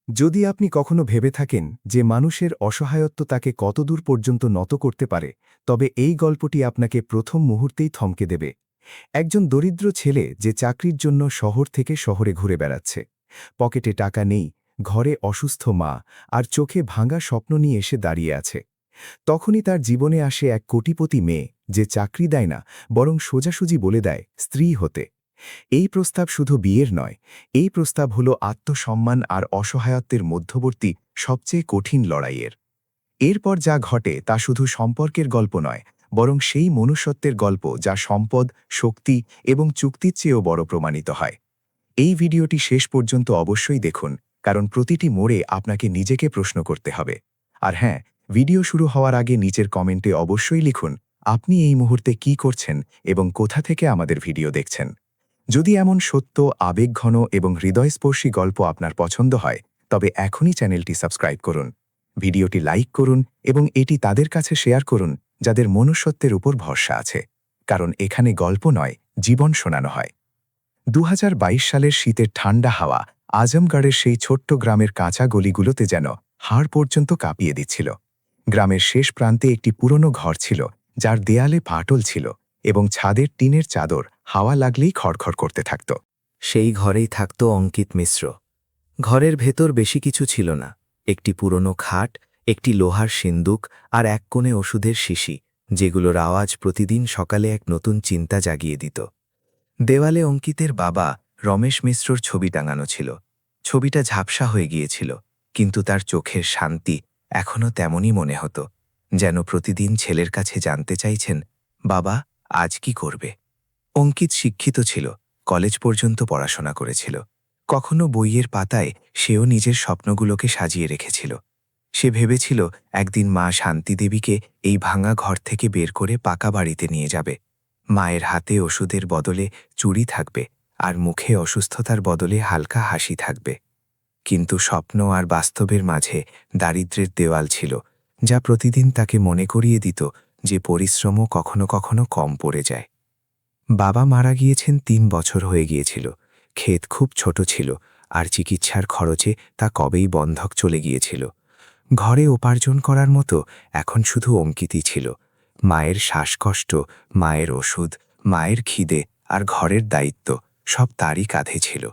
যদি আপনি কখনো ভেবে থাকেন যে মানুষের অসহায়ত্ব তাকে কতদূর পর্যন্ত নত করতে পারে, তবে এই গল্পটি আপনাকে প্রথম মুহূর্তেই থমকে দেবে। একজন দরিদ্র ছেলে যে চাকরির জন্য শহর থেকে শহরে ঘুরে বেড়াচ্ছে। পকেটে টাকা নেই, ঘরে অসুস্থ মা, আর চোখে ভাঙা স্বপ্ন নিয়ে এসে দাঁড়িয়ে আছে। তখনই তার জীবনে আসে এক কোটিপতি মেয়ে, যে চাকরি দেয় না, বরং সোজাসুজি বলে দেয় স্ত্রী হতে। এই প্রস্তাব শুধু বিয়ের নয়, এই প্রস্তাব হল আত্মসম্মান আর অসহায়ত্বের মধ্যবর্তী সবচেয়ে কঠিন লড়াইয়ের। এরপর যা ঘটে তা শুধু সম্পর্কের গল্প নয়, বরং সেই মনুষ্যত্বের গল্প যা সম্পদ, শক্তি এবং চুক্তির চেয়েও বড় প্রমাণিত হয়। এই ভিডিওটি শেষ পর্যন্ত অবশ্যই দেখুন, কারণ প্রতিটি মোড়ে আপনাকে নিজেকে প্রশ্ন করতে হবে। আর হ্যাঁ, ভিডিও শুরু হওয়ার আগে নিচের কমেন্টে অবশ্যই লিখুন আপনি এই মুহূর্তে কি করছেন এবং কোথা থেকে আমাদের ভিডিও দেখছেন। যদি এমন সত্য, আবেগঘন এবং হৃদয়স্পর্শী গল্প আপনার পছন্দ হয়, তবে এখনই চ্যানেলটি সাবস্ক্রাইব করুন, ভিডিওটি লাইক করুন এবং এটি তাদের কাছে শেয়ার করুন যাদের মনুষ্যত্বের উপর ভরসা আছে। কারণ এখানে গল্প নয়, জীবন শোনানো হয়। ২০২২ সালের শীতের ঠান্ডা হাওয়া আজমগড়ের সেই ছোট্ট গ্রামের কাঁচা গলিগুলোতে যেন হাড় পর্যন্ত কাঁপিয়ে দিচ্ছিল। গ্রামের শেষ প্রান্তে একটি পুরনো ঘর ছিল, যার দেয়ালে ফাটল ছিল এবং ছাদের টিনের চাদর হাওয়া লাগলেই খড়খড় করতে থাকত। সেই ঘরেই থাকত অঙ্কিত মিশ্র। ঘরের ভেতর বেশি কিছু ছিল না। একটি পুরনো খাট, একটি লোহার সিন্দুক আর এক কোণে ওষুধের শিশি, যেগুলোর আওয়াজ প্রতিদিন সকালে এক নতুন চিন্তা জাগিয়ে দিত। দেওয়ালে অঙ্কিতের বাবা রমেশ মিশ্রর ছবি টাঙানো ছিল। ছবিটা ঝাপসা হয়ে গিয়েছিল, কিন্তু তার চোখের শান্তি এখনও তেমনই মনে হতো, যেন প্রতিদিন ছেলের কাছে জানতে চাইছেন, বাবা আজ কি করবে। অঙ্কিত শিক্ষিত ছিল, কলেজ পর্যন্ত পড়াশোনা করেছিল। কখনো বইয়ের পাতায় সেও নিজের স্বপ্নগুলোকে সাজিয়ে রেখেছিল। সে ভেবেছিল একদিন মা শান্তিদেবীকে এই ভাঙা ঘর থেকে বের করে পাকা বাড়িতে নিয়ে যাবে। মায়ের হাতে ওষুধের বদলে চুড়ি থাকবে, আর মুখে অসুস্থতার বদলে হালকা হাসি থাকবে। কিন্তু স্বপ্ন আর বাস্তবের মাঝে দারিদ্র্যের দেওয়াল ছিল, যা প্রতিদিন তাকে মনে করিয়ে দিত যে পরিশ্রমও কখনো কখনো কম পড়ে যায়। বাবা মারা গিয়েছেন ৩ বছর হয়ে গিয়েছিল। ক্ষেত খুব ছোট ছিল, আর চিকিৎসার খরচে তা কবেই বন্ধক চলে গিয়েছিল। ঘরে উপার্জন করার মতো এখন শুধু অঙ্কিতই ছিল। মায়ের শ্বাসকষ্ট, মায়ের ওষুধ, মায়ের খিদে আর ঘরের দায়িত্ব সব তারই কাঁধে ছিল।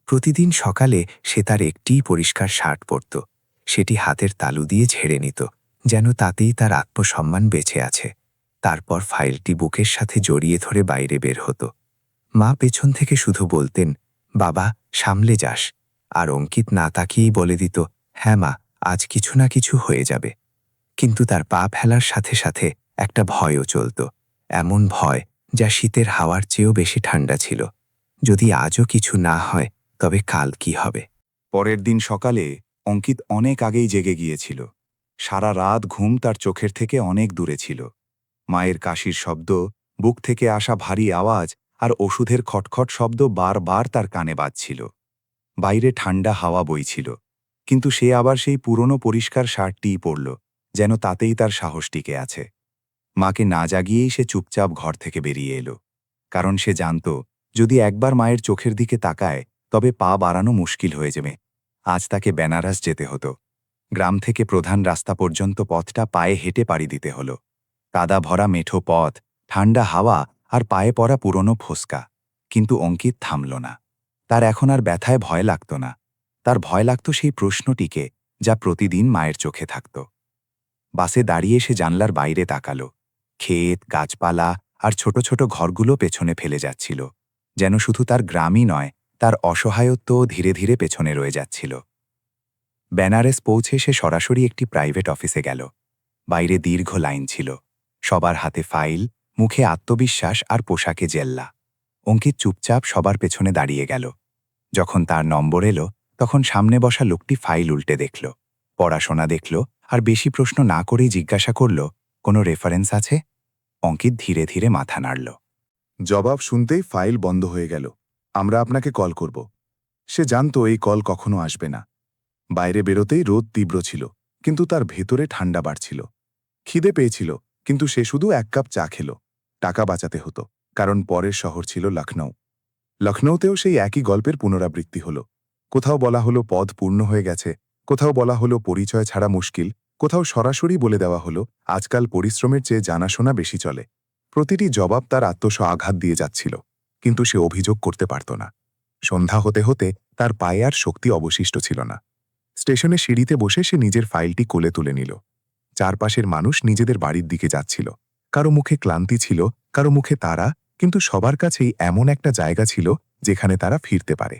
প্রতিদিন সকালে সে তার একটিই পরিষ্কার শার্ট পরত। সেটি হাতের তালু দিয়ে ঝেড়ে নিত, যেন তাতেই তার আত্মসম্মান বেঁচে আছে। তারপর ফাইলটি বুকের সাথে জড়িয়ে ধরে বাইরে বের হতো। মা পেছন থেকে শুধু বলতেন, বাবা সামলে যাস, আর অঙ্কিত না তাকিয়েই বলে দিত, হ্যাঁ মা, আজ কিছু না কিছু হয়ে যাবে। কিন্তু তার পা ফেলার সাথে সাথে একটা ভয়ও চলত, এমন ভয় যা শীতের হাওয়ার চেয়েও বেশি ঠান্ডা ছিল। যদি আজও কিছু না হয়, তবে কাল কি হবে। পরের দিন সকালে অঙ্কিত অনেক আগেই জেগে গিয়েছিল। সারা রাত ঘুম তার চোখের থেকে অনেক দূরে ছিল। মায়ের কাশির শব্দ, বুক থেকে আসা ভারী আওয়াজ আর ওষুধের খটখট শব্দ বারবার তার কানে বাজছিল। বাইরে ঠান্ডা হাওয়া বইছিল, কিন্তু সে আবার সেই পুরনো পরিষ্কার শার্টটিই পরল, যেন তাতেই তার সাহস টিকে আছে। মাকে না জাগিয়েই সে চুপচাপ ঘর থেকে বেরিয়ে এলো, কারণ সে জানত যদি একবার মায়ের চোখের দিকে তাকায়, তবে পা বাড়ানো মুশকিল হয়ে যাবে। আজ তাকে বেনারস যেতে হতো। গ্রাম থেকে প্রধান রাস্তা পর্যন্ত পথটা পায়ে হেঁটে পাড়ি দিতে হলো। কাদা ভরা মেঠো পথ, ঠান্ডা হাওয়া আর পায়ে পড়া পুরনো ফোসকা। কিন্তু অঙ্কিত থামল না। তার এখন আর ব্যথায় ভয় লাগত না। তার ভয় লাগত সেই প্রশ্নটিকে, যা প্রতিদিন মায়ের চোখে থাকত। বাসে দাঁড়িয়ে সে জানলার বাইরে তাকালো। ক্ষেত, গাছপালা আর ছোট ছোট ঘরগুলো পেছনে ফেলে যাচ্ছিল, যেন শুধু তার গ্রামই নয়, তার অসহায়ত্বও ধীরে ধীরে পেছনে রয়ে যাচ্ছিল। বেনারস পৌঁছে সে সরাসরি একটি প্রাইভেট অফিসে গেল। বাইরে দীর্ঘ লাইন ছিল, সবার হাতে ফাইল, মুখে আত্মবিশ্বাস আর পোশাকে জেল্লা। অঙ্কিত চুপচাপ সবার পেছনে দাঁড়িয়ে গেল। যখন তার নম্বর এলো, তখন সামনে বসা লোকটি ফাইল উল্টে দেখল, পড়াশোনা দেখল, আর বেশি প্রশ্ন না করেই জিজ্ঞাসা করল, কোনো রেফারেন্স আছে? অঙ্কিত ধীরে ধীরে মাথা নাড়ল। জবাব শুনতেই ফাইল বন্ধ হয়ে গেল। আমরা আপনাকে কল করব। সে জানত এই কল কখনো আসবে না। বাইরে বেরোতেই রোদ তীব্র ছিল, কিন্তু তার ভেতরে ঠান্ডা বাড়ছিল। খিদে পেয়েছিল, কিন্তু সে শুধু 1 কাপ চা খেল। টাকা বাঁচাতে হতো, কারণ পরের শহর ছিল লখনৌ। লখনৌতেও সেই একই গল্পের পুনরাবৃত্তি হল। কোথাও বলা হলো পদ পূর্ণ হয়ে গেছে, কোথাও বলা হলো পরিচয় ছাড়া মুশকিল, কোথাও সরাসরি বলে দেওয়া হলো আজকাল পরিশ্রমের চেয়ে জানাশোনা বেশি চলে। প্রতিটি জবাব তার আঘাত দিয়ে যাচ্ছিল, কিন্তু সে অভিযোগ করতে পারত না। সন্ধ্যা হতে হতে তার পায়ে আর শক্তি অবশিষ্ট ছিল না। স্টেশনে সিঁড়িতে বসে সে নিজের ফাইলটি কোলে তুলে নিল। চারপাশের মানুষ নিজেদের বাড়ির দিকে যাচ্ছিল। কারো মুখে ক্লান্তি ছিল, কারো মুখে তারা, কিন্তু সবার কাছেই এমন একটা জায়গা ছিল যেখানে তারা ফিরতে পারে।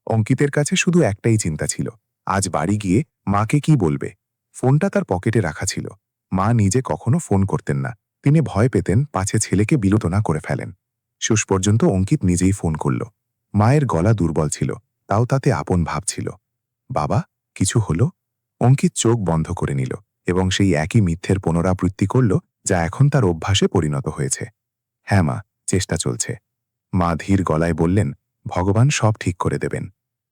অঙ্কিতের কাছে শুধু একটাই চিন্তা ছিল, আজ বাড়ি গিয়ে মাকে কি বলবে। ফোনটা তার পকেটে রাখা ছিল। মা নিজে কখনো ফোন করতেন না, তিনি ভয় পেতেন পাছে ছেলেকে বিলত না করে ফেলেন। শেষ পর্যন্ত অঙ্কিত নিজেই ফোন করল। মায়ের গলা দুর্বল ছিল, তাও তাতে আপন ভাব ছিল। বাবা, কিছু হলো? অঙ্কিত চোখ বন্ধ করে নিল এবং সেই একই মিথ্যের পুনরাবৃত্তি করল, যা এখন তার অভ্যাসে পরিণত হয়েছে। হ্যাঁ মা, চেষ্টা চলছে। মা ধীর গলায় বললেন, ভগবান সব ঠিক করে দেবেন।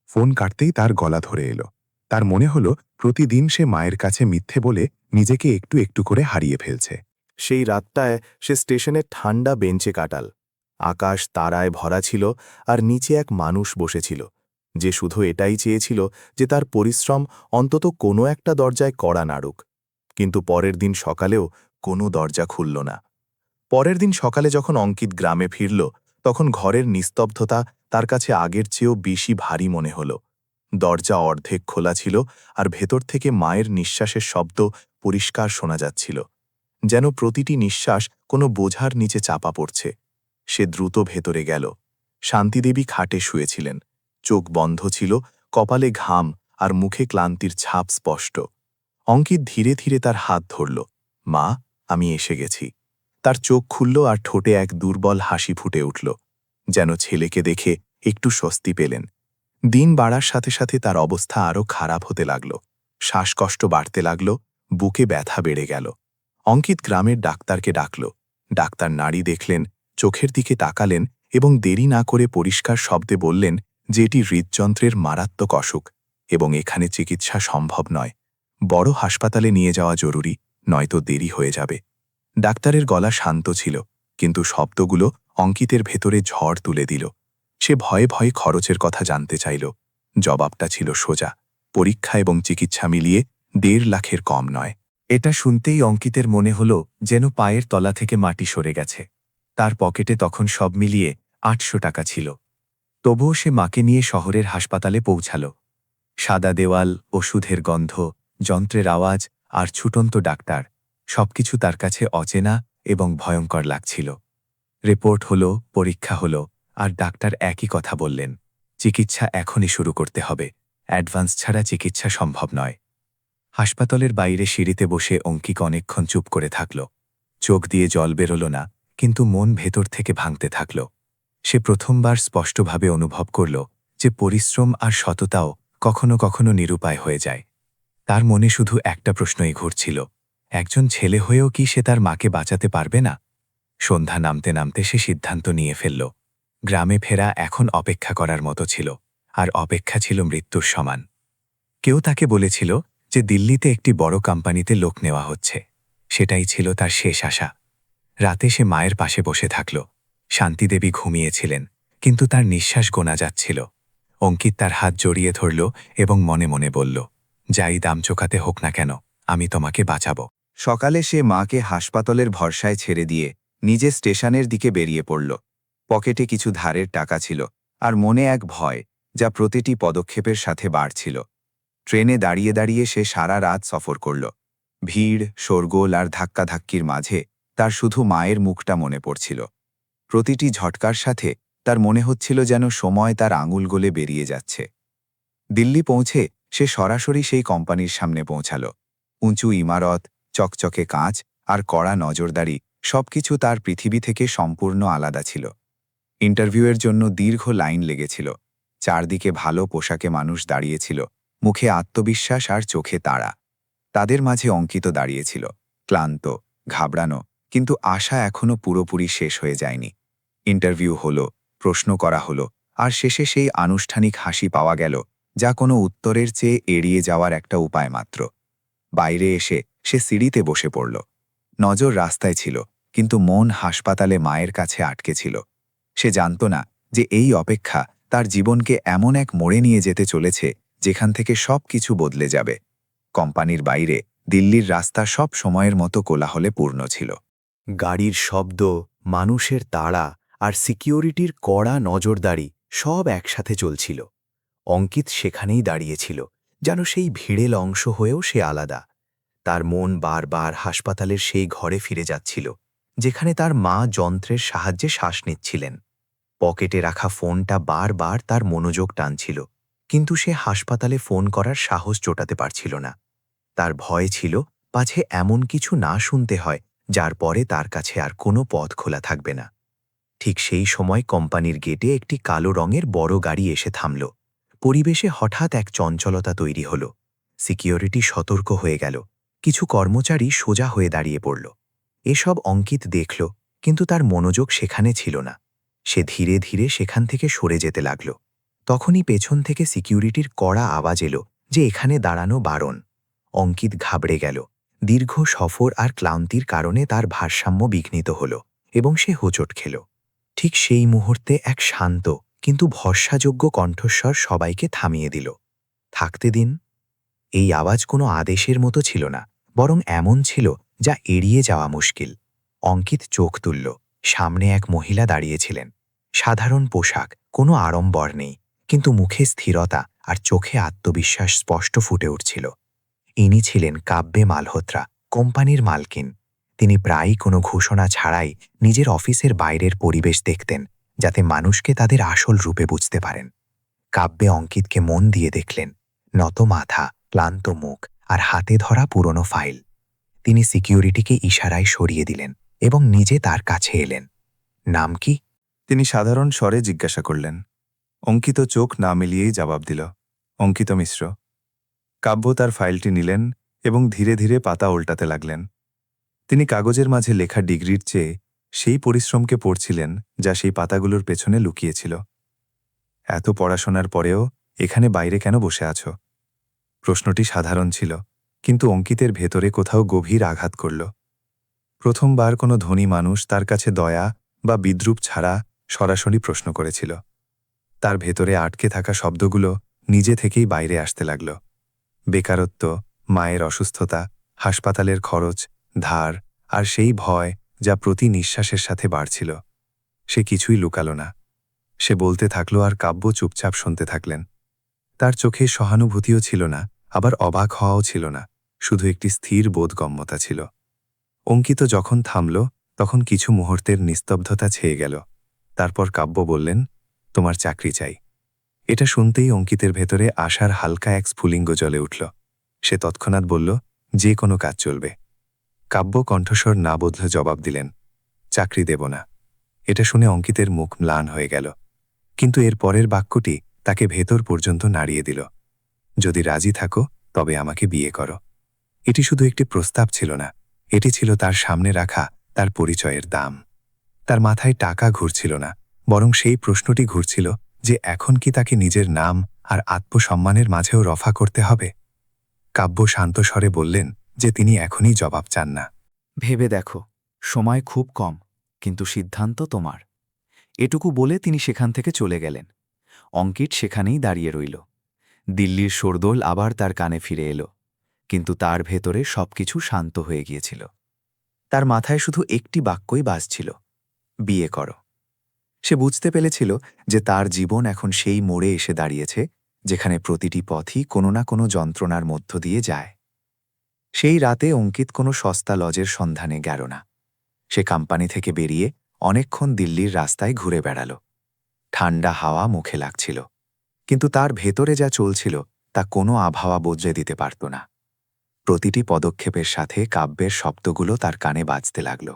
ফোন কাটতেই তার গলা ধরে এলো। তার মনে হলো প্রতিদিন সে মায়ের কাছে মিথ্যে বলে নিজেকে একটু একটু করে হারিয়ে ফেলছে। সেই রাতটায় সে স্টেশনের ঠান্ডা বেঞ্চে কাটাল। আকাশ তারায় ভরা ছিল আর নিচে এক মানুষ বসেছিল, যে শুধু এটাই চেয়েছিল যে তার পরিশ্রম অন্তত কোনো একটা দরজায় কড়া নাড়ুক। কিন্তু পরের দিন সকালেও কোনো দরজা খুলল না। পরের দিন সকালে যখন অঙ্কিত গ্রামে ফিরল, তখন ঘরের নিস্তব্ধতা তার কাছে আগের চেয়েও বেশি ভারী মনে হল। দরজা অর্ধেক খোলা ছিল আর ভেতর থেকে মায়ের নিঃশ্বাসের শব্দ পরিষ্কার শোনা যাচ্ছিল, যেন প্রতিটি নিঃশ্বাস কোনো বোঝার নিচে চাপা পড়ছে। সে দ্রুত ভেতরে গেল। শান্তিদেবী খাটে শুয়েছিলেন, চোখ বন্ধ ছিল, কপালে ঘাম আর মুখে ক্লান্তির ছাপ স্পষ্ট। অঙ্কিত ধীরে ধীরে তার হাত ধরল। মা, আমি এসে গেছি। তার চোখ খুলল আর ঠোঁটে এক দুর্বল হাসি ফুটে উঠল, যেন ছেলেকে দেখে একটু স্বস্তি পেলেন। দিন বাড়ার সাথে সাথে তার অবস্থা আরও খারাপ হতে লাগল। শ্বাসকষ্ট বাড়তে লাগল, বুকে ব্যথা বেড়ে গেল। অঙ্কিত গ্রামের ডাক্তারকে ডাকল। ডাক্তার নাড়ি দেখলেন, চোখের দিকে তাকালেন এবং দেরি না করে পরিষ্কার শব্দে বললেন যে এটি হৃদযন্ত্রের মারাত্মক অসুখ এবং এখানে চিকিৎসা সম্ভব নয়। বড় হাসপাতালে নিয়ে যাওয়া জরুরি, নয়তো দেরি হয়ে যাবে। ডাক্তারের গলা শান্ত ছিল, কিন্তু শব্দগুলো অঙ্কিতের ভেতরে ঝড় তুলে দিল। সে ভয়ে ভয়ে খরচের কথা জানতে চাইল। জবাবটা ছিল সোজা, পরীক্ষা এবং চিকিৎসা মিলিয়ে 1.5 লাখের কম নয়। এটা শুনতেই অঙ্কিতের মনে হল যেন পায়ের তলা থেকে মাটি সরে গেছে। তার পকেটে তখন সব মিলিয়ে 800 টাকা ছিল। তবুও সে মাকে নিয়ে শহরের হাসপাতালে পৌঁছাল। সাদা দেওয়াল, ওষুধের গন্ধ, যন্ত্রের আওয়াজ আর ছুটন্ত ডাক্তার, সবকিছু তার কাছে অচেনা এবং ভয়ঙ্কর লাগছিল। রিপোর্ট হলো, পরীক্ষা হলো, আর ডাক্তার একই কথা বললেন, চিকিৎসা এখনই শুরু করতে হবে, অ্যাডভান্স ছাড়া চিকিৎসা সম্ভব নয়। হাসপাতালের বাইরে সিঁড়িতে বসে অঙ্কিত অনেকক্ষণ চুপ করে থাকল। চোখ দিয়ে জল বেরোল না, কিন্তু মন ভেতর থেকে ভাঙতে থাকল। সে প্রথমবার স্পষ্টভাবে অনুভব করল যে পরিশ্রম আর সততাও কখনো কখনো নিরুপায় হয়ে যায়। তার মনে শুধু একটা প্রশ্নই ঘুরছিল, একজন ছেলে হয়েও কি সে তার মাকে বাঁচাতে পারবে না? সন্ধ্যা নামতে নামতে সে সিদ্ধান্ত নিয়ে ফেলল। গ্রামে ফেরা এখন অপেক্ষা করার মতো ছিল, আর অপেক্ষা ছিল মৃত্যুর সমান। কেউ তাকে বলেছিল যে দিল্লিতে একটি বড় কোম্পানিতে লোক নেওয়া হচ্ছে। সেটাই ছিল তার শেষ আশা। রাতে সে মায়ের পাশে বসে থাকল। শান্তিদেবী ঘুমিয়েছিলেন, কিন্তু তার নিঃশ্বাস গোনা যাচ্ছিল। অঙ্কিত তার হাত জড়িয়ে ধরল এবং মনে মনে বলল, যাই দাম চোকাতে হোক না কেন, আমি তোমাকে বাঁচাব। সকালে সে মাকে হাসপাতালের ভরসায় ছেড়ে দিয়ে নিজে স্টেশনের দিকে বেরিয়ে পড়ল। পকেটে কিছু ধারের টাকা ছিল, আর মনে এক ভয় যা প্রতিটি পদক্ষেপের সাথে বাড়ছিল। ট্রেনে দাঁড়িয়ে দাঁড়িয়ে সে সারা রাত সফর করল। ভিড়, শোরগোল আর ধাক্কাধাক্কির মাঝে তার শুধু মায়ের মুখটা মনে পড়ছিল। প্রতিটি ঝটকার সাথে তার মনে হচ্ছিল যেন সময় তার আঙুল গলে বেরিয়ে যাচ্ছে। দিল্লি পৌঁছে সে সরাসরি সেই কোম্পানির সামনে পৌঁছাল। উঁচু ইমারত, চকচকে কাঁচ আর কড়া নজরদারি, সবকিছু তার পৃথিবী থেকে সম্পূর্ণ আলাদা ছিল। ইন্টারভিউয়ের জন্য দীর্ঘ লাইন লেগেছিল। চারদিকে ভালো পোশাকে মানুষ দাঁড়িয়েছিল, মুখে আত্মবিশ্বাস আর চোখে তাড়া। তাদের মাঝে অঙ্কিত দাঁড়িয়েছিল, ক্লান্ত, ঘাবড়ানো, কিন্তু আশা এখনো পুরোপুরি শেষ হয়ে যায়নি। ইন্টারভিউ হলো, প্রশ্ন করা হলো, আর শেষে সেই আনুষ্ঠানিক হাসি পাওয়া গেল, যা কোনো উত্তরের চেয়ে এড়িয়ে যাওয়ার একটা উপায় মাত্র। বাইরে এসে সে সিঁড়িতে বসে পড়ল। নজর রাস্তায় ছিল, কিন্তু মন হাসপাতালে মায়ের কাছে আটকে ছিল। সে জানত না যে এই অপেক্ষা তার জীবনকে এমন এক মোড়ে নিয়ে যেতে চলেছে যেখান থেকে সব কিছু বদলে যাবে। কোম্পানির বাইরে দিল্লির রাস্তা সব সময়ের মতো কোলাহলে পূর্ণ ছিল। গাড়ির শব্দ, মানুষের তাড়া আর সিকিউরিটির কড়া নজরদারি সব একসাথে চলছিল। অঙ্কিত সেখানেই দাঁড়িয়েছিল, যেন সেই ভিড়েল অংশ হয়েও সে আলাদা। তার মন বারবার হাসপাতালের সেই ঘরে ফিরে যাচ্ছিল, যেখানে তার মা যন্ত্রের সাহায্যে শ্বাস নিচ্ছিলেন। পকেটে রাখা ফোনটা বারবার তার মনোযোগ টানছিল, কিন্তু সে হাসপাতালে ফোন করার সাহস জোটাতে পারছিল না। তার ভয় ছিল পাছে এমন কিছু না শুনতে হয় যার পরে তার কাছে আর কোনো পথ খোলা থাকবে না। ঠিক সেই সময় কোম্পানির গেটে একটি কালো রঙের বড় গাড়ি এসে থামল। পরিবেশে হঠাৎ এক চঞ্চলতা তৈরি হল। সিকিউরিটি সতর্ক হয়ে গেল। কিছু কর্মচারী সোজা হয়ে দাঁড়িয়ে পড়ল। এসব অঙ্কিত দেখল, কিন্তু তার মনোযোগ সেখানে ছিল না। সে ধীরে ধীরে সেখান থেকে সরে যেতে লাগল। তখনই পেছন থেকে সিকিউরিটির কড়া আওয়াজ এলো যে এখানে দাঁড়ানো বারণ। অঙ্কিত ঘাবড়ে গেল। দীর্ঘ সফর আর ক্লান্তির কারণে তার ভারসাম্য বিঘ্নিত হল এবং সে হোঁচট খেল। ঠিক সেই মুহূর্তে এক শান্ত কিন্তু ভরসাযোগ্য কণ্ঠস্বর সবাইকে থামিয়ে দিল। থাকতে দিন। এই আওয়াজ কোনো আদেশের মতো ছিল না, বরং এমন ছিল যা এড়িয়ে যাওয়া মুশকিল। অঙ্কিত চোখ তুলল। সামনে এক মহিলা দাঁড়িয়েছিলেন। সাধারণ পোশাক, কোনো আড়ম্বর নেই, কিন্তু মুখে স্থিরতা আর চোখে আত্মবিশ্বাস স্পষ্ট ফুটে উঠছিল। ইনি ছিলেন কাব্যে মালহোত্রা, কোম্পানির মালকিন। তিনি প্রায়ই কোনো ঘোষণা ছাড়াই নিজের অফিসের বাইরের পরিবেশ দেখতেন, যাতে মানুষকে তাদের আসল রূপে বুঝতে পারেন। কাব্যে অঙ্কিতকে মন দিয়ে দেখলেন। নত মাথা, ক্লান্ত মুখ আর হাতে ধরা পুরনো ফাইল। তিনি সিকিউরিটিকে ইশারায় সরিয়ে দিলেন এবং নিজে তার কাছে এলেন। নাম কি? তিনি সাধারণ স্বরে জিজ্ঞাসা করলেন। অঙ্কিত চোখ না মিলিয়েই জবাব দিল, অঙ্কিত মিশ্র। কাব্য তার ফাইলটি নিলেন এবং ধীরে ধীরে পাতা উল্টাতে লাগলেন। তিনি কাগজের মাঝে লেখা ডিগ্রির চেয়ে সেই পরিশ্রমকে পড়ছিলেন যা সেই পাতাগুলোর পেছনে লুকিয়েছিল। এত পড়াশোনার পরেও এখানে বাইরে কেন বসে আছো? প্রশ্নটি সাধারণ ছিল, কিন্তু অঙ্কিতের ভেতরে কোথাও গভীর আঘাত করল। প্রথমবার কোনো ধনী মানুষ তার কাছে দয়া বা বিদ্রূপ ছাড়া সরাসরি প্রশ্ন করেছিল। তার ভেতরে আটকে থাকা শব্দগুলো নিজে থেকেই বাইরে আসতে লাগল। বেকারত্ব, মায়ের অসুস্থতা, হাসপাতালের খরচ, ধার আর সেই ভয় যা প্রতি নিঃশ্বাসের সাথে বাড়ছিল। সে কিছুই লুকালো না। সে বলতে থাকল আর কাব্য চুপচাপ শুনতে থাকলেন। তার চোখে সহানুভূতিও ছিল না, আবার অবাক হওয়াও ছিল না, শুধু একটি স্থির বোধগম্যতা ছিল। অঙ্কিত যখন থামল, তখন কিছু মুহূর্তের নিস্তব্ধতা ছেয়ে গেল। তারপর কাব্য বললেন, তোমার চাকরি চাই। এটা শুনতেই অঙ্কিতের ভেতরে আশার হালকা এক স্ফুলিঙ্গ জ্বলে উঠল। সে তৎক্ষণাৎ বলল, যে কোনো কাজ চলবে। কাব্য কণ্ঠস্বর না বদলে জবাব দিলেন, চাকরি দেব না। এটা শুনে অঙ্কিতের মুখ ম্লান হয়ে গেল, কিন্তু এর পরের বাক্যটি তাকে ভেতর পর্যন্ত নাড়িয়ে দিল। যদি রাজি থাকো তবে আমাকে বিয়ে করো। এটি শুধু একটি প্রস্তাব ছিল না, এটি ছিল তার সামনে রাখা তার পরিচয়ের দাম। তার মাথায় টাকা ঘুরছিল না, বরং সেই প্রশ্নটি ঘুরছিল যে এখন কি তাকে নিজের নাম আর আত্মসম্মানের মাঝেও রফা করতে হবে। কাব্য শান্ত স্বরে বললেন যে তিনি এখনই জবাব চান না। ভেবে দেখো, সময় খুব কম, কিন্তু সিদ্ধান্ত তোমার। এটুকু বলে তিনি সেখান থেকে চলে গেলেন। অঙ্কিত সেখানেই দাঁড়িয়ে রইল। দিল্লির শোরদোল আবার তার কানে ফিরে এলো, কিন্তু তার ভেতরে সবকিছু শান্ত হয়ে গিয়েছিল। তার মাথায় শুধু একটি বাক্যই বাজছিল, বিয়ে করো। সে বুঝতে পেরেছিল যে তার জীবন এখন সেই মোড়ে এসে দাঁড়িয়েছে যেখানে প্রতিটি পথই কোনো না কোনো যন্ত্রণার মধ্য দিয়ে যায়। সেই রাতে অঙ্কিত কোনো সস্তা লজের সন্ধানে গেল না। সে কোম্পানি থেকে বেরিয়ে অনেকক্ষণ দিল্লির রাস্তায় ঘুরে বেড়াল। ঠান্ডা হাওয়া মুখে লাগছিল, কিন্তু তার ভেতরে যা চলছিল তা কোনো আবহাওয়া বদলে দিতে পারত না। প্রতিটি পদক্ষেপের সাথে কাব্যের শব্দগুলো তার কানে বাজতে লাগল,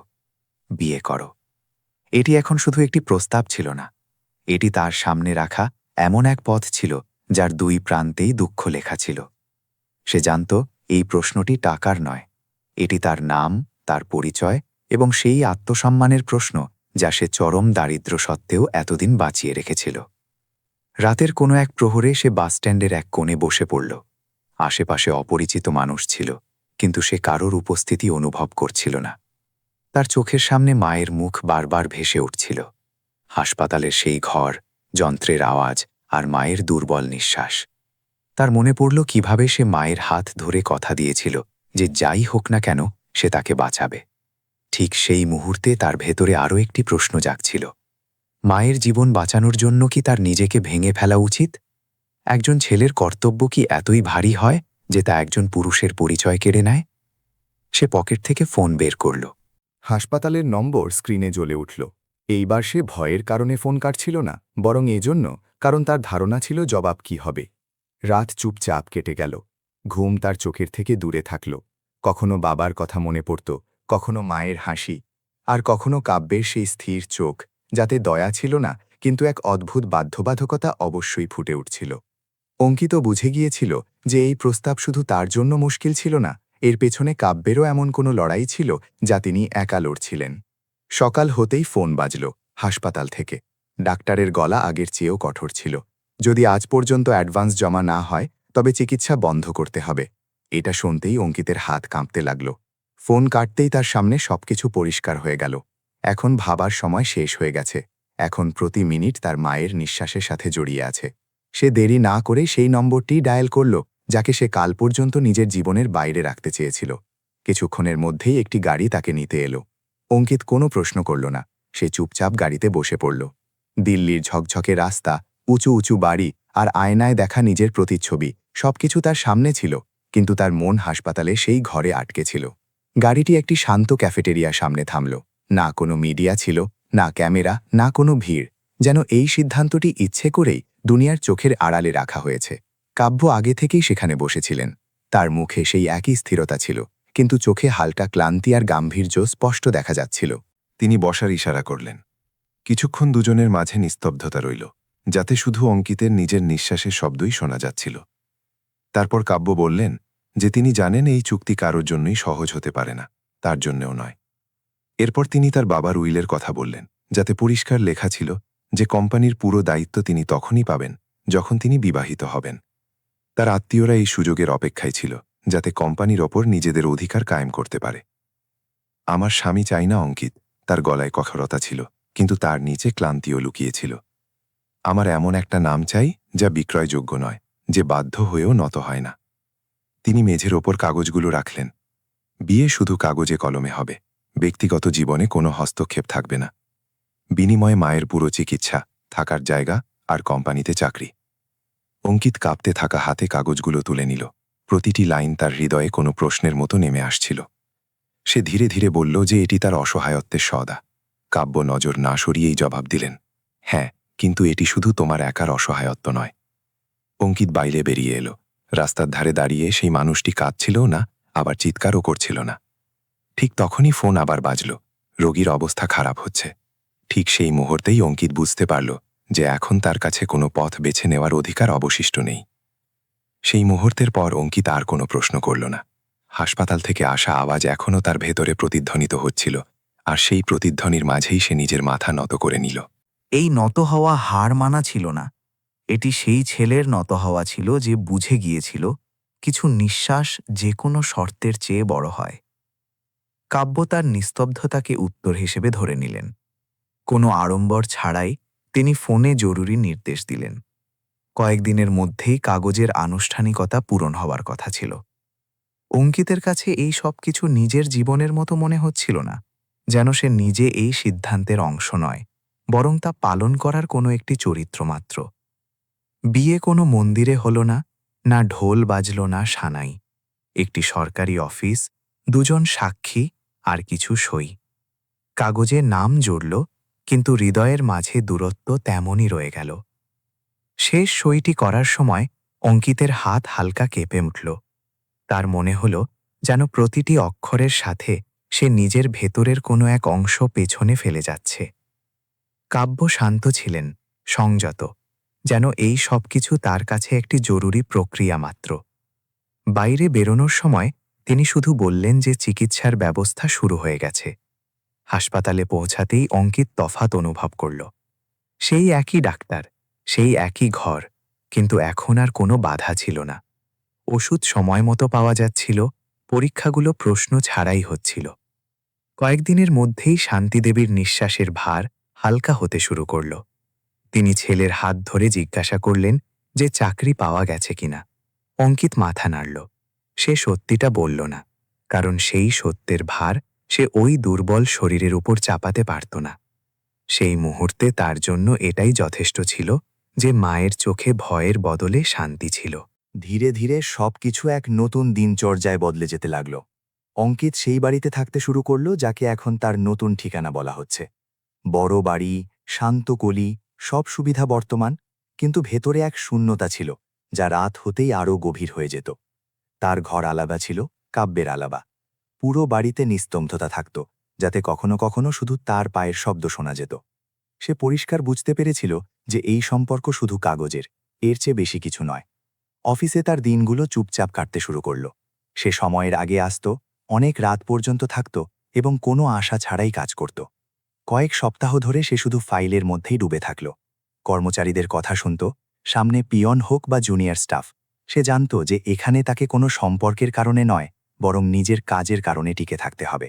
বিয়ে করো। এটি এখন শুধু একটি প্রস্তাব ছিল না, এটি তার সামনে রাখা এমন এক পথ ছিল যার দুই প্রান্তেই দুঃখ লেখা ছিল। সে জানত এই প্রশ্নটি টাকার নয়, এটি তার নাম, তার পরিচয় এবং সেই আত্মসম্মানের প্রশ্ন যা সে চরম দারিদ্র্য সত্ত্বেও এতদিন বাঁচিয়ে রেখেছিল। রাতের কোনো এক প্রহরে সে বাসস্ট্যান্ডের এক কোণে বসে পড়ল। আশেপাশে অপরিচিত মানুষ ছিল, কিন্তু সে কারোর উপস্থিতি অনুভব করছিল না। তার চোখের সামনে মায়ের মুখ বারবার ভেসে উঠছিল। হাসপাতালের সেই ঘর, যন্ত্রের আওয়াজ আর মায়ের দুর্বল নিঃশ্বাস। তার মনে পড়ল কিভাবে সে মায়ের হাত ধরে কথা দিয়েছিল যে যাই হোক না কেন সে তাকে বাঁচাবে। ঠিক সেই মুহূর্তে তার ভেতরে আরও একটি প্রশ্ন জাগছিল। মায়ের জীবন বাঁচানোর জন্য কি তার নিজেকে ভেঙে ফেলা উচিত? একজন ছেলের কর্তব্য কি এতই ভারী হয় যে তা একজন পুরুষের পরিচয় কেড়ে নেয়? সে পকেট থেকে ফোন বের করল। হাসপাতালের নম্বর স্ক্রিনে জ্বলে উঠল। এইবার সে ভয়ের কারণে ফোন কাটছিল না, বরং এজন্য কারণ তার ধারণা ছিল জবাব কি হবে। রাত চুপচাপ কেটে গেল। ঘুম তার চোখের থেকে দূরে থাকল। কখনো বাবার কথা মনে পড়ত, কখনো মায়ের হাসি, আর কখনো কাব্যের সেই স্থির চোখ, যাতে দয়া ছিল না কিন্তু এক অদ্ভুত বাধ্যবাধকতা অবশ্যই ফুটে উঠছিল। অঙ্কিত বুঝে গিয়েছিল যে এই প্রস্তাব শুধু তার জন্য মুশকিল ছিল না, এর পেছনে কাব্যেরও এমন কোনো লড়াই ছিল যা তিনি একা লড়ছিলেন। সকাল হতেই ফোন বাজল হাসপাতাল থেকে। ডাক্তারের গলা আগের চেয়েও কঠোর ছিল। যদি আজ পর্যন্ত অ্যাডভান্স জমা না হয় তবে চিকিৎসা বন্ধ করতে হবে। এটা শুনতেই অঙ্কিতের হাত কাঁপতে লাগল। ফোন কাটতেই তার সামনে সবকিছু পরিষ্কার হয়ে গেল। এখন ভাবার সময় শেষ হয়ে গেছে। এখন প্রতি মিনিট তার মায়ের নিঃশ্বাসের সাথে জড়িয়ে আছে। সে দেরি না করে সেই নম্বরটি ডায়াল করল যাকে সে কাল পর্যন্ত নিজের জীবনের বাইরে রাখতে চেয়েছিল। কিছুক্ষণের মধ্যেই একটি গাড়ি তাকে নিতে এলো। অঙ্কিত কোনো প্রশ্ন করল না। সে চুপচাপ গাড়িতে বসে পড়ল। দিল্লির ঝকঝকে রাস্তা, উঁচু উঁচু বাড়ি আর আয়নায় দেখা নিজের প্রতিচ্ছবি সবকিছু তার সামনে ছিল, কিন্তু তার মন হাসপাতালে সেই ঘরে আটকে ছিল। গাড়িটি একটি শান্ত ক্যাফেটেরিয়ার সামনে থামল। না কোনো মিডিয়া ছিল, না ক্যামেরা, না কোনো ভিড়। যেন এই সিদ্ধান্তটি ইচ্ছে করেই দুনিয়ার চোখের আড়ালে রাখা হয়েছে। কাব্য আগে থেকেই সেখানে বসেছিলেন। তার মুখে সেই একই স্থিরতা ছিল, কিন্তু চোখে হালকা ক্লান্তি আর গাম্ভীর্য স্পষ্ট দেখা যাচ্ছিল। তিনি বসার ইশারা করলেন। কিছুক্ষণ দুজনের মাঝে নিস্তব্ধতা রইল, যাতে শুধু অঙ্কিতের নিজের নিঃশ্বাসের শব্দই শোনা যাচ্ছিল। তারপর কাব্য বললেন যে তিনি জানেন এই চুক্তি কারোর জন্যই সহজ হতে পারে না, তার জন্যও নয়। এরপর তিনি তার বাবার উইলের কথা বললেন, যাতে পরিষ্কার লেখা ছিল যে কোম্পানির পুরো দায়িত্ব তিনি তখনই পাবেন যখন তিনি বিবাহিত হবেন। তার আত্মীয়রা এই সুযোগের অপেক্ষায় ছিল, যাতে কোম্পানির ওপর নিজেদের অধিকার কায়েম করতে পারে। আমার স্বামী চাই না অঙ্কিত, তার গলায় কঠোরতা ছিল, কিন্তু তার নিচে ক্লান্তিও লুকিয়েছিল। আমার এমন একটা নাম চাই যা বিক্রয়যোগ্য নয়, যে বাধ্য হয়েও নত হয় না। তিনি মেঝের ওপর কাগজগুলো রাখলেন। বিয়ে শুধু কাগজে কলমে হবে, ব্যক্তিগত জীবনে কোনো হস্তক্ষেপ থাকবে না। বিনিময়ে মায়ের পুরো চিকিৎসা, থাকার জায়গা আর কোম্পানিতে চাকরি। অঙ্কিত কাঁপতে থাকা হাতে কাগজগুলো তুলে নিল। প্রতিটি লাইন তার হৃদয়ে কোনো প্রশ্নের মতো নেমে আসছিল। সে ধীরে ধীরে বলল যে এটি তার অসহায়ত্বের সওদা। কাব্য নজর না সরিয়েই জবাব দিলেন, হ্যাঁ, কিন্তু এটি শুধু তোমার একার অসহায়ত্ব নয়। অঙ্কিত বাইরে বেরিয়ে এলো। রাস্তার ধারে দাঁড়িয়ে সেই মানুষটি কাঁদছিলও না, আবার চিৎকারও করছিল না। ঠিক তখনই ফোন আবার বাজল। রোগীর অবস্থা খারাপ হচ্ছে। ঠিক সেই মুহূর্তেই অঙ্কিত বুঝতে পারল যে এখন তার কাছে কোনো পথ বেছে নেওয়ার অধিকার অবশিষ্ট নেই। সেই মুহূর্তের পর অঙ্কিত আর কোনো প্রশ্ন করল না। হাসপাতাল থেকে আসা আওয়াজ এখনও তার ভেতরে প্রতিধ্বনিত হচ্ছিল, আর সেই প্রতিধ্বনির মাঝেই সে নিজের মাথা নত করে নিল। এই নত হওয়া হার মানা ছিল না, এটি সেই ছেলের নত হওয়া ছিল যে বুঝে গিয়েছিল কিছু নিঃশ্বাস যে কোনো শর্তের চেয়ে বড় হয়। কাব্য তার নিস্তব্ধতাকে উত্তর হিসেবে ধরে নিলেন। কোনো আড়ম্বর ছাড়াই তিনি ফোনে জরুরি নির্দেশ দিলেন। কয়েকদিনের মধ্যেই কাগজের আনুষ্ঠানিকতা পূরণ হওয়ার কথা ছিল। অঙ্কিতের কাছে এই সব কিছু নিজের জীবনের মতো মনে হচ্ছিল না, যেন সে নিজে এই সিদ্ধান্তের অংশ নয়, বরং তা পালন করার কোনো একটি চরিত্র মাত্র। বিয়ে কোনো মন্দিরে হল না, না ঢোল বাজল না সানাই। একটি সরকারি অফিস, দুজন সাক্ষী আর কিছু সই। কাগজে নাম জুড়ল, কিন্তু হৃদয়ের মাঝে দূরত্ব তেমনই রয়ে গেল। শেষ সইটি করার সময় অঙ্কিতের হাত হালকা কেঁপে উঠল। তার মনে হল যেন প্রতিটি অক্ষরের সাথে সে নিজের ভেতরের কোনো এক অংশ পেছনে ফেলে যাচ্ছে। কাব্য শান্ত ছিলেন, সংযত, যেন এই সব কিছু তার কাছে একটি জরুরি প্রক্রিয়া মাত্র। বাইরে বেরোনোর সময় তিনি শুধু বললেন যে চিকিৎসার ব্যবস্থা শুরু হয়ে গেছে। হাসপাতালে পৌঁছাতেই অঙ্কিত তফাৎ অনুভব করল। সেই একই ডাক্তার, সেই একই ঘর, কিন্তু এখন আর কোনো বাধা ছিল না। ওষুধ সময় মতো পাওয়া যাচ্ছিল, পরীক্ষাগুলো প্রশ্ন ছাড়াই হচ্ছিল। কয়েকদিনের মধ্যেই শান্তিদেবীর নিঃশ্বাসের ভার হালকা হতে শুরু করল। তিনি ছেলের হাত ধরে জিজ্ঞাসা করলেন যে চাকরি পাওয়া গেছে কিনা। অঙ্কিত মাথা নাড়ল। সে সত্যিটা বলল না, কারণ সেই সত্যের ভার সে ওই দুর্বল শরীরের উপর চাপাতে পারত না। সেই মুহূর্তে তার জন্য এটাই যথেষ্ট ছিল যে মায়ের চোখে ভয়ের বদলে শান্তি ছিল। ধীরে ধীরে সবকিছু এক নতুন দিনচর্যায় বদলে যেতে লাগল। অঙ্কিত সেই বাড়িতে থাকতে শুরু করল যাকে এখন তার নতুন ঠিকানা বলা হচ্ছে। বড় বাড়ি, শান্ত কলি, সব সুবিধা বর্তমান, কিন্তু ভেতরে এক শূন্যতা ছিল যা রাত হতেই আরও গভীর হয়ে যেত। তার ঘর আলাদা ছিল, কাব্যের আলাদা। পুরো বাড়িতে নিস্তব্ধতা থাকত, যাতে কখনো কখনো শুধু তার পায়ের শব্দ শোনা যেত। সে পরিষ্কার বুঝতে পেরেছিল যে এই সম্পর্ক শুধু কাগজের, এর চেয়ে বেশি কিছু নয়। অফিসে তার দিনগুলো চুপচাপ কাটতে শুরু করল। সে সময়ের আগে আসত, অনেক রাত পর্যন্ত থাকত এবং কোনো আশা ছাড়াই কাজ করত। কয়েক সপ্তাহ ধরে সে শুধু ফাইলের মধ্যেই ডুবে থাকল। কর্মচারীদের কথা শুনত, সামনে পিয়ন হোক বা জুনিয়র স্টাফ। সে জানত যে এখানে তাকে কোনো সম্পর্কের কারণে নয়, বরং নিজের কাজের কারণে টিকে থাকতে হবে।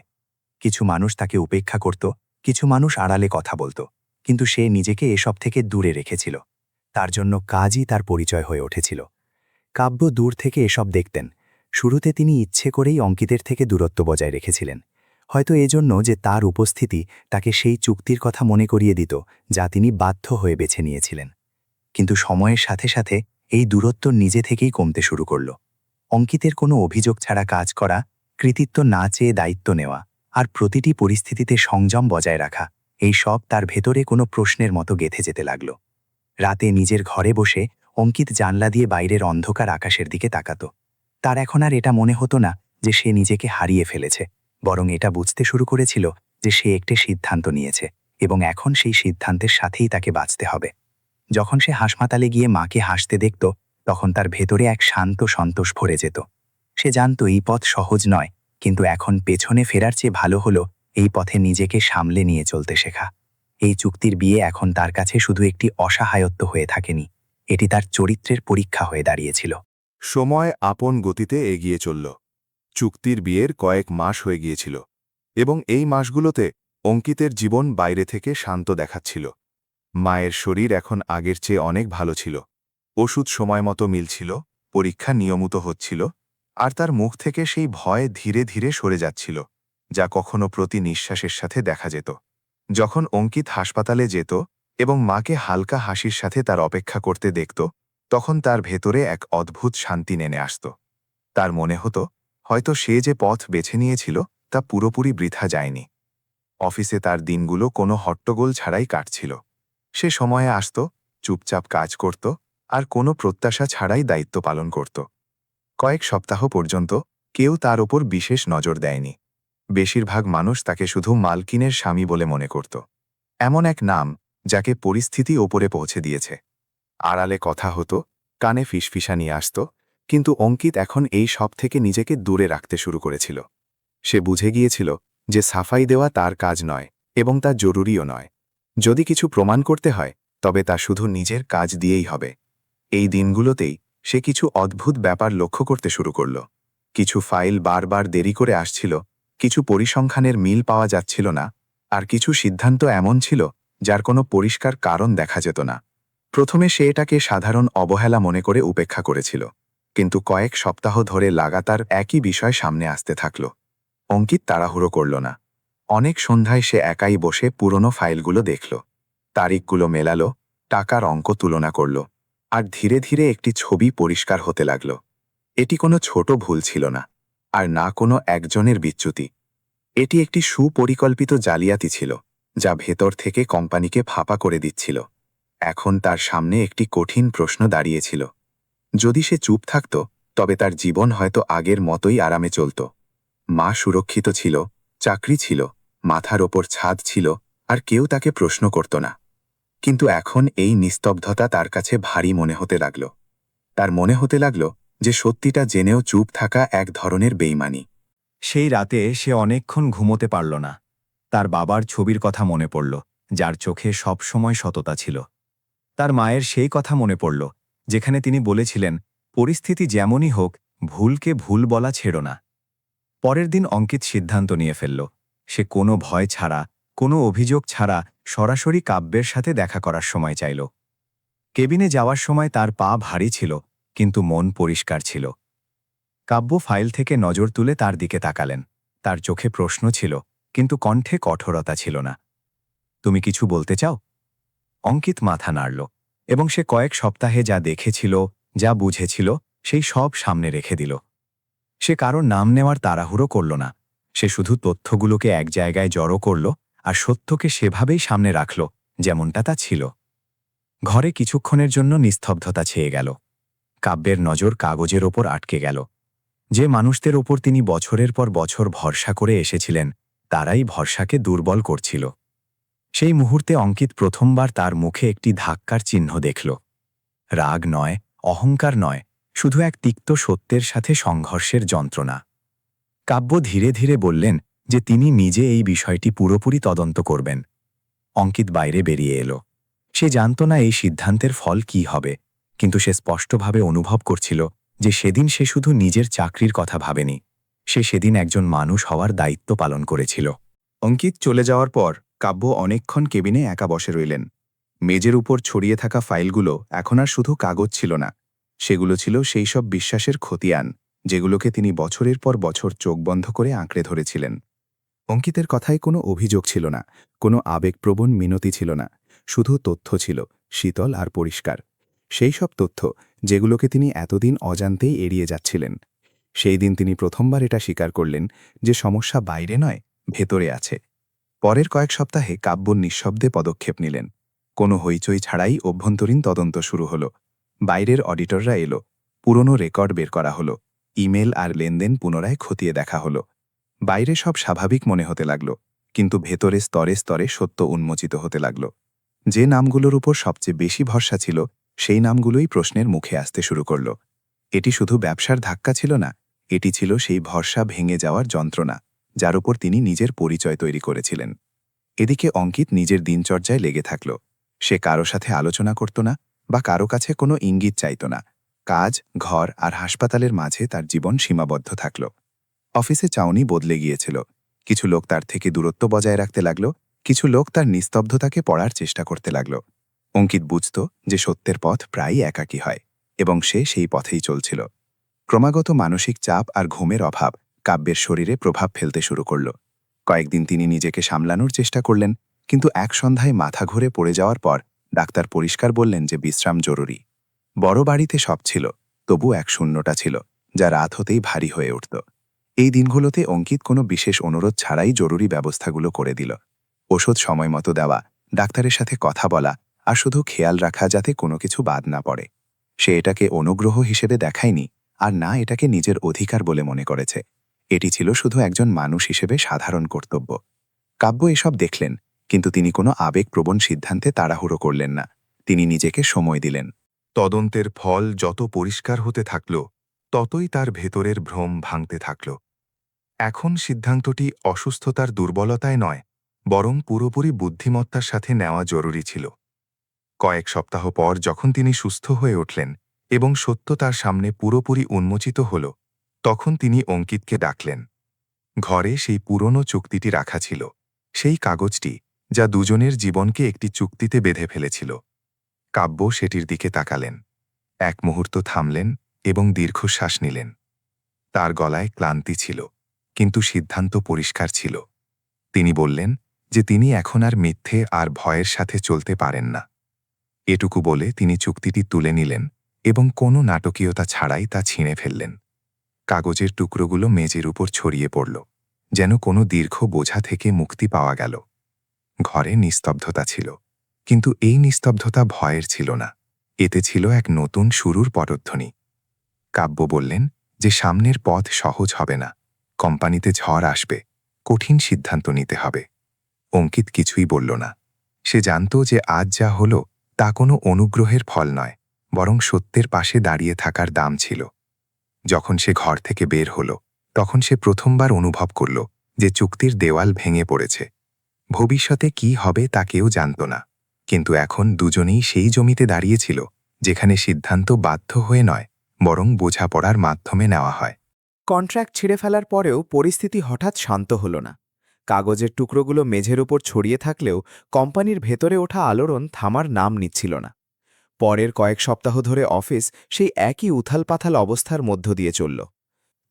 কিছু মানুষ তাকে উপেক্ষা করত, কিছু মানুষ আড়ালে কথা বলত, কিন্তু সে নিজেকে এসব থেকে দূরে রেখেছিল। তার জন্য কাজই তার পরিচয় হয়ে উঠেছিল। কাব্য দূর থেকে এসব দেখতেন। শুরুতে তিনি ইচ্ছে করেই অঙ্কিতের থেকে দূরত্ব বজায় রেখেছিলেন, হয়তো এজন্য যে তার উপস্থিতি তাকে সেই চুক্তির কথা মনে করিয়ে দিত যা তিনি বাধ্য হয়ে বেছে নিয়েছিলেন। কিন্তু সময়ের সাথে সাথে এই দূরত্ব নিজে থেকেই কমতে শুরু করল। অঙ্কিতের কোনো অভিযোগ ছাড়া কাজ করা, কৃতিত্ব না চেয়ে দায়িত্ব নেওয়া, আর প্রতিটি পরিস্থিতিতে সংযম বজায় রাখা, এই সব তার ভেতরে কোনো প্রশ্নের মতো গেঁথে যেতে লাগল। রাতে নিজের ঘরে বসে অঙ্কিত জানলা দিয়ে বাইরের অন্ধকার আকাশের দিকে তাকাত। তার এখন আর এটা মনে হতো না যে সে নিজেকে হারিয়ে ফেলেছে, বরং এটা বুঝতে শুরু করেছিল যে সে একটি সিদ্ধান্ত নিয়েছে এবং এখন সেই সিদ্ধান্তের সাথেই তাকে বাঁচতে হবে। যখন সে হাসপাতালে গিয়ে মাকে হাসতে দেখত, তখন তার ভেতরে এক শান্ত সন্তোষ ভরে যেত। সে জানত এই পথ সহজ নয়, কিন্তু এখন পেছনে ফেরার চেয়ে ভালো হলো এই পথে নিজেকে সামলে নিয়ে চলতে শেখা। এই চুক্তির বিয়ে এখন তার কাছে শুধু একটি অসহায়ত্ব হয়ে থাকেনি, এটি তার চরিত্রের পরীক্ষা হয়ে দাঁড়িয়েছিল। সময় আপন গতিতে এগিয়ে চলল। চুক্তির বিয়ের কয়েক মাস হয়ে গিয়েছিল এবং এই মাসগুলোতে অঙ্কিতের জীবন বাইরে থেকে শান্ত দেখাচ্ছিল। মায়ের শরীর এখন আগের চেয়ে অনেক ভালো ছিল, ওষুধ সময়মতো মিলছিল, পরীক্ষা নিয়মিত হচ্ছিল, আর তার মুখ থেকে সেই ভয় ধীরে ধীরে সরে যাচ্ছিল, যা কখনো প্রতি নিঃশ্বাসের সাথে দেখা যেত। যখন অঙ্কিত হাসপাতালে যেত এবং মাকে হালকা হাসির সাথে তার অপেক্ষা করতে দেখত, তখন তার ভেতরে এক অদ্ভুত শান্তি নেমে আসত। তার মনে হতো হয়তো সে যে পথ বেছে নিয়েছিল তা পুরোপুরি বৃথা যায়নি। অফিসে তার দিনগুলো কোনো হট্টগোল ছাড়াই কাটছিল। সে সময়ে আসত, চুপচাপ কাজ করত, আর কোনো প্রত্যাশা ছাড়াই দায়িত্ব পালন করত। কয়েক সপ্তাহ পর্যন্ত কেউ তার ওপর বিশেষ নজর দেয়নি। বেশিরভাগ মানুষ তাকে শুধু মালকিনের স্বামী বলে মনে করত, এমন এক নাম যাকে পরিস্থিতি ওপরে পৌঁছে দিয়েছে। আড়ালে কথা হতো, কানে ফিসফিসানি আসত, কিন্তু অঙ্কিত এখন এই সব থেকে নিজেকে দূরে রাখতে শুরু করেছিল। সে বুঝে গিয়েছিল যে সাফাই দেওয়া তার কাজ নয় এবং তা জরুরিও নয়। যদি কিছু প্রমাণ করতে হয় তবে তা শুধু নিজের কাজ দিয়েই হবে। এই দিনগুলোতেই সে কিছু অদ্ভুত ব্যাপার লক্ষ্য করতে শুরু করল। কিছু ফাইল বারবার দেরি করে আসছিল, কিছু পরিসংখ্যানের মিল পাওয়া যাচ্ছিল না, আর কিছু সিদ্ধান্ত এমন ছিল যার কোনো পরিষ্কার কারণ দেখা যেত না। প্রথমে সে এটাকে সাধারণ অবহেলা মনে করে উপেক্ষা করেছিল, কিন্তু কয়েক সপ্তাহ ধরে লাগাতার একই বিষয় সামনে আসতে থাকল। অঙ্কিত তাড়াহুড়ো করল না। অনেক সন্ধ্যায় সে একাই বসে পুরনো ফাইলগুলো দেখল, তারিখগুলো মেলালো, টাকার অঙ্ক তুলনা করল, আর ধীরে ধীরে একটি ছবি পরিষ্কার হতে লাগল। এটি কোনো ছোট ভুল ছিল না, আর না কোনো একজনের বিচ্যুতি। এটি একটি সুপরিকল্পিত জালিয়াতি ছিল, যা ভেতর থেকে কোম্পানিকে ফাঁপা করে দিচ্ছিল। এখন তার সামনে একটি কঠিন প্রশ্ন দাঁড়িয়েছিল। যদি সে চুপ থাকত, তবে তার জীবন হয়তো আগের মতোই আরামে চলত। মা সুরক্ষিত ছিল, চাকরি ছিল, মাথার ওপর ছাদ ছিল, আর কেউ তাকে প্রশ্ন করত না। কিন্তু এখন এই নিস্তব্ধতা তার কাছে ভারী মনে হতে লাগল। তার মনে হতে লাগল যে সত্যিটা জেনেও চুপ থাকা এক ধরনের বেইমানি। সেই রাতে সে অনেকক্ষণ ঘুমোতে পারল না। তার বাবার ছবির কথা মনে পড়ল, যার চোখে সবসময় সততা ছিল। তার মায়ের সেই কথা মনে পড়ল যেখানে তিনি বলেছিলেন, পরিস্থিতি যেমনই হোক, ভুলকে ভুল বলা ছেড়ো না। পরের দিন অঙ্কিত সিদ্ধান্ত নিয়ে ফেলল। সে কোনো ভয় ছাড়া, কোনো অভিযোগ ছাড়া সরাসরি কাব্যের সাথে দেখা করার সময় চাইল। কেবিনে যাওয়ার সময় তার পা ভারী ছিল, কিন্তু মন পরিষ্কার ছিল। কাব্য ফাইল থেকে নজর তুলে তার দিকে তাকালেন। তার চোখে প্রশ্ন ছিল, কিন্তু কণ্ঠে কঠোরতা ছিল না। তুমি কিছু বলতে চাও? অঙ্কিত মাথা নাড়ল, এবং সে কয়েক সপ্তাহে যা দেখেছিল, যা বুঝেছিল, সেই সব সামনে রেখে দিল। সে কারোর নাম নেওয়ার তাড়াহুড়ো করল না। সে শুধু তথ্যগুলোকে এক জায়গায় জড়ো করল আর সত্যকে সেভাবেই সামনে রাখল, যেমনটা তা ছিল। ঘরে কিছুক্ষণের জন্য নিস্তব্ধতা ছেয়ে গেল। কাব্যের নজর কাগজের ওপর আটকে গেল। যে মানুষদের ওপর তিনি বছরের পর বছর ভরসা করে এসেছিলেন, তারাই ভরসাকে দুর্বল করছিল। সেই মুহূর্তে অঙ্কিত প্রথমবার তার মুখে একটি ধাক্কার চিহ্ন দেখল। রাগ নয়, অহংকার নয়, শুধু এক তিক্ত সত্যের সাথে সংঘর্ষের যন্ত্রণা। কাব্য ধীরে ধীরে বললেন যে তিনি নিজে এই বিষয়টি পুরোপুরি তদন্ত করবেন। অঙ্কিত বাইরে বেরিয়ে এলো। সে জানত না এই সিদ্ধান্তের ফল কী হবে, কিন্তু সে স্পষ্টভাবে অনুভব করছিল যে সেদিন সে শুধু নিজের চাকরির কথা ভাবেনি, সে সেদিন একজন মানুষ হওয়ার দায়িত্ব পালন করেছিল। অঙ্কিত চলে যাওয়ার পর কাব্য অনেকক্ষণ কেবিনে একা বসে রইলেন। মেজের উপর ছড়িয়ে থাকা ফাইলগুলো এখন আর শুধু কাগজ ছিল না, সেগুলো ছিল সেই সব বিশ্বাসের খতিয়ান যেগুলোকে তিনি বছরের পর বছর চোখ বন্ধ করে আঁকড়ে ধরেছিলেন। অঙ্কিতের কথায় কোনো অভিযোগ ছিল না, কোনো আবেগপ্রবণ মিনতি ছিল না, শুধু তথ্য ছিল, শীতল আর পরিষ্কার। সেই সব তথ্য যেগুলোকে তিনি এতদিন অজান্তেই এড়িয়ে যাচ্ছিলেন। সেই দিন তিনি প্রথমবার এটা স্বীকার করলেন যে সমস্যা বাইরে নয়, ভেতরে আছে। পরের কয়েক সপ্তাহে কাব্য নিঃশব্দে পদক্ষেপ নিলেন। কোনো হইচই ছাড়াই অভ্যন্তরীণ তদন্ত শুরু হলো। বাইরের অডিটররা এলো, পুরনো রেকর্ড বের করা হলো, ইমেল আর লেনদেন পুনরায় খতিয়ে দেখা হলো। বাইরে সব স্বাভাবিক মনে হতে লাগল, কিন্তু ভেতরে স্তরে স্তরে সত্য উন্মোচিত হতে লাগল। যে নামগুলোর উপর সবচেয়ে বেশি ভরসা ছিল, সেই নামগুলোই প্রশ্নের মুখে আসতে শুরু করল। এটি শুধু ব্যবসার ধাক্কা ছিল না, এটি ছিল সেই ভরসা ভেঙে যাওয়ার যন্ত্রণা, যার উপর তিনি নিজের পরিচয় তৈরি করেছিলেন। এদিকে অঙ্কিত নিজের দিনচর্যায় লেগে থাকল। সে কারো সাথে আলোচনা করত না, বা কারো কাছে কোনো ইঙ্গিত চাইত না। কাজ, ঘর আর হাসপাতালের মাঝে তার জীবন সীমাবদ্ধ থাকল। অফিসে চাউনি বদলে গিয়েছিল। কিছু লোক তার থেকে দূরত্ব বজায় রাখতে লাগল, কিছু লোক তার নিস্তব্ধতাকে পড়ার চেষ্টা করতে লাগল। অঙ্কিত বুঝত যে সত্যের পথ প্রায়ই একাকী হয়, এবং সে সেই পথেই চলছিল। ক্রমাগত মানসিক চাপ আর ঘুমের অভাব কাব্যের শরীরে প্রভাব ফেলতে শুরু করল। কয়েকদিন তিনি নিজেকে সামলানোর চেষ্টা করলেন, কিন্তু এক সন্ধ্যায় মাথা ঘুরে পড়ে যাওয়ার পর ডাক্তার পরিষ্কার বললেন যে বিশ্রাম জরুরি। বড় বাড়িতে সব ছিল, তবু এক শূন্যতা ছিল, যা রাত হতেই ভারী হয়ে উঠত। এই দিনগুলোতে অঙ্কিত কোনো বিশেষ অনুরোধ ছাড়াই জরুরি ব্যবস্থাগুলো করে দিল। ওষুধ সময় মতো দেওয়া, ডাক্তারের সাথে কথা বলা, আর শুধু খেয়াল রাখা যাতে কোনো কিছু বাদ না পড়ে। সে এটাকে অনুগ্রহ হিসেবে দেখায়নি, আর না এটাকে নিজের অধিকার বলে মনে করেছে। এটি ছিল শুধু একজন মানুষ হিসেবে সাধারণ কর্তব্য। কাব্য এসব দেখলেন, কিন্তু তিনি কোনো আবেগপ্রবণ সিদ্ধান্তে তাড়াহুড়ো করলেন না। তিনি নিজেকে সময় দিলেন। তদন্তের ফল যত পরিষ্কার হতে থাকল, ততই তার ভেতরের ভ্রম ভাঙতে থাকল। এখন সিদ্ধান্তটি অসুস্থতার দুর্বলতায় নয়, বরং পুরোপুরি বুদ্ধিমত্তার সাথে নেওয়া জরুরি ছিল। কয়েক সপ্তাহ পর যখন তিনি সুস্থ হয়ে উঠলেন এবং সত্য তার সামনে পুরোপুরি উন্মোচিত হল, তখন তিনি অঙ্কিতকে ডাকলেন। ঘরে সেই পুরনো চুক্তিটি রাখা ছিল, সেই কাগজটি যা দুজনের জীবনকে একটি চুক্তিতে বেঁধে ফেলেছিল। কাব্য সেটির দিকে তাকালেন, এক মুহূর্ত থামলেন এবং দীর্ঘশ্বাস নিলেন। তার গলায় ক্লান্তি ছিল, কিন্তু সিদ্ধান্ত পরিষ্কার ছিল। তিনি বললেন যে তিনি এখন আর মিথ্যে আর ভয়ের সাথে চলতে পারেন না। এটুকু বলে তিনি চুক্তিটি তুলে নিলেন এবং কোনো নাটকীয়তা ছাড়াই তা ছিঁড়ে ফেললেন। কাগজের টুকরোগুলো মেঝের উপর ছড়িয়ে পড়ল, যেন কোনো দীর্ঘ বোঝা থেকে মুক্তি পাওয়া গেল। ঘরে নিস্তব্ধতা ছিল, কিন্তু এই নিস্তব্ধতা ভয়ের ছিল না, এতে ছিল এক নতুন শুরুর পটধ্বনি। কাব্য বললেন যে সামনের পথ সহজ হবে না, কোম্পানিতে ঝড় আসবে, কঠিন সিদ্ধান্ত নিতে হবে। অঙ্কিত কিছুই বলল না। সে জানত যে আজ যা হলো তা কোনো অনুগ্রহের ফল নয়, বরং সত্যের পাশে দাঁড়িয়ে থাকার দাম ছিল। যখন সে ঘর থেকে বের হল, তখন সে প্রথমবার অনুভব করল যে চুক্তির দেওয়াল ভেঙে পড়েছে। ভবিষ্যতে কি হবে তা কেউ জানত না, কিন্তু এখন দুজনেই সেই জমিতে দাঁড়িয়েছিল যেখানে সিদ্ধান্ত বাধ্য হয়ে নয়, বরং বোঝাপড়ার মাধ্যমে নেওয়া হয়। কন্ট্রাক্ট ছিঁড়ে ফেলার পরেও পরিস্থিতি হঠাৎ শান্ত হল না। কাগজের টুকরোগুলো মেঝের ওপর ছড়িয়ে থাকলেও কোম্পানির ভেতরে ওঠা আলোড়ন থামার নাম নিচ্ছিল না। পরের কয়েক সপ্তাহ ধরে অফিস সেই একই উথালপাথাল অবস্থার মধ্য দিয়ে চলল।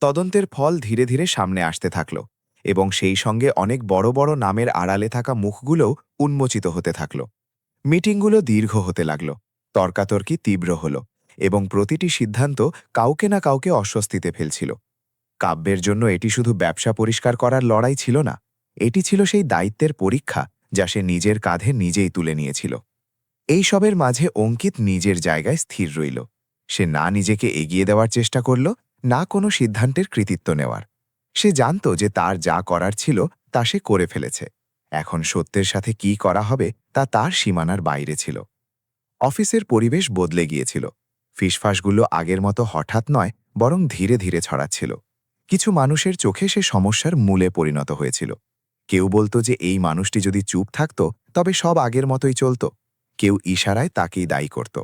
তদন্তের ফল ধীরে ধীরে সামনে আসতে থাকল এবং সেই সঙ্গে অনেক বড় বড় নামের আড়ালে থাকা মুখগুলোও উন্মোচিত হতে থাকল। মিটিংগুলো দীর্ঘ হতে লাগল, তর্কাতর্কি তীব্র হল এবং প্রতিটি সিদ্ধান্ত কাউকে না কাউকে অস্বস্তিতে ফেলছিল। কাব্যের জন্য এটি শুধু ব্যবসা পরিষ্কার করার লড়াই ছিল না, এটি ছিল সেই দায়িত্বের পরীক্ষা যা সে নিজের কাঁধে নিজেই তুলে নিয়েছিল। এই সবের মাঝে অঙ্কিত নিজের জায়গায় স্থির রইল। সে না নিজেকে এগিয়ে দেওয়ার চেষ্টা করল, না কোনো সিদ্ধান্তের কৃতিত্ব নেওয়ার। সে জানত যে তার যা করার ছিল তা সে করে ফেলেছে। এখন সত্যের সাথে কি করা হবে তা তার সীমানার বাইরে ছিল। অফিসের পরিবেশ বদলে গিয়েছিল। ফিসফাসগুলো আগের মতো হঠাৎ নয়, বরং ধীরে ধীরে ছড়াচ্ছিল। কিছু মানুষের চোখে সে সমস্যার মূলে পরিণত হয়েছিল। কেউ বলতো যে এই মানুষটি যদি চুপ থাকত তবে সব আগের মতোই চলত। কেউ ইশারায় তাকেই দায়ী করত।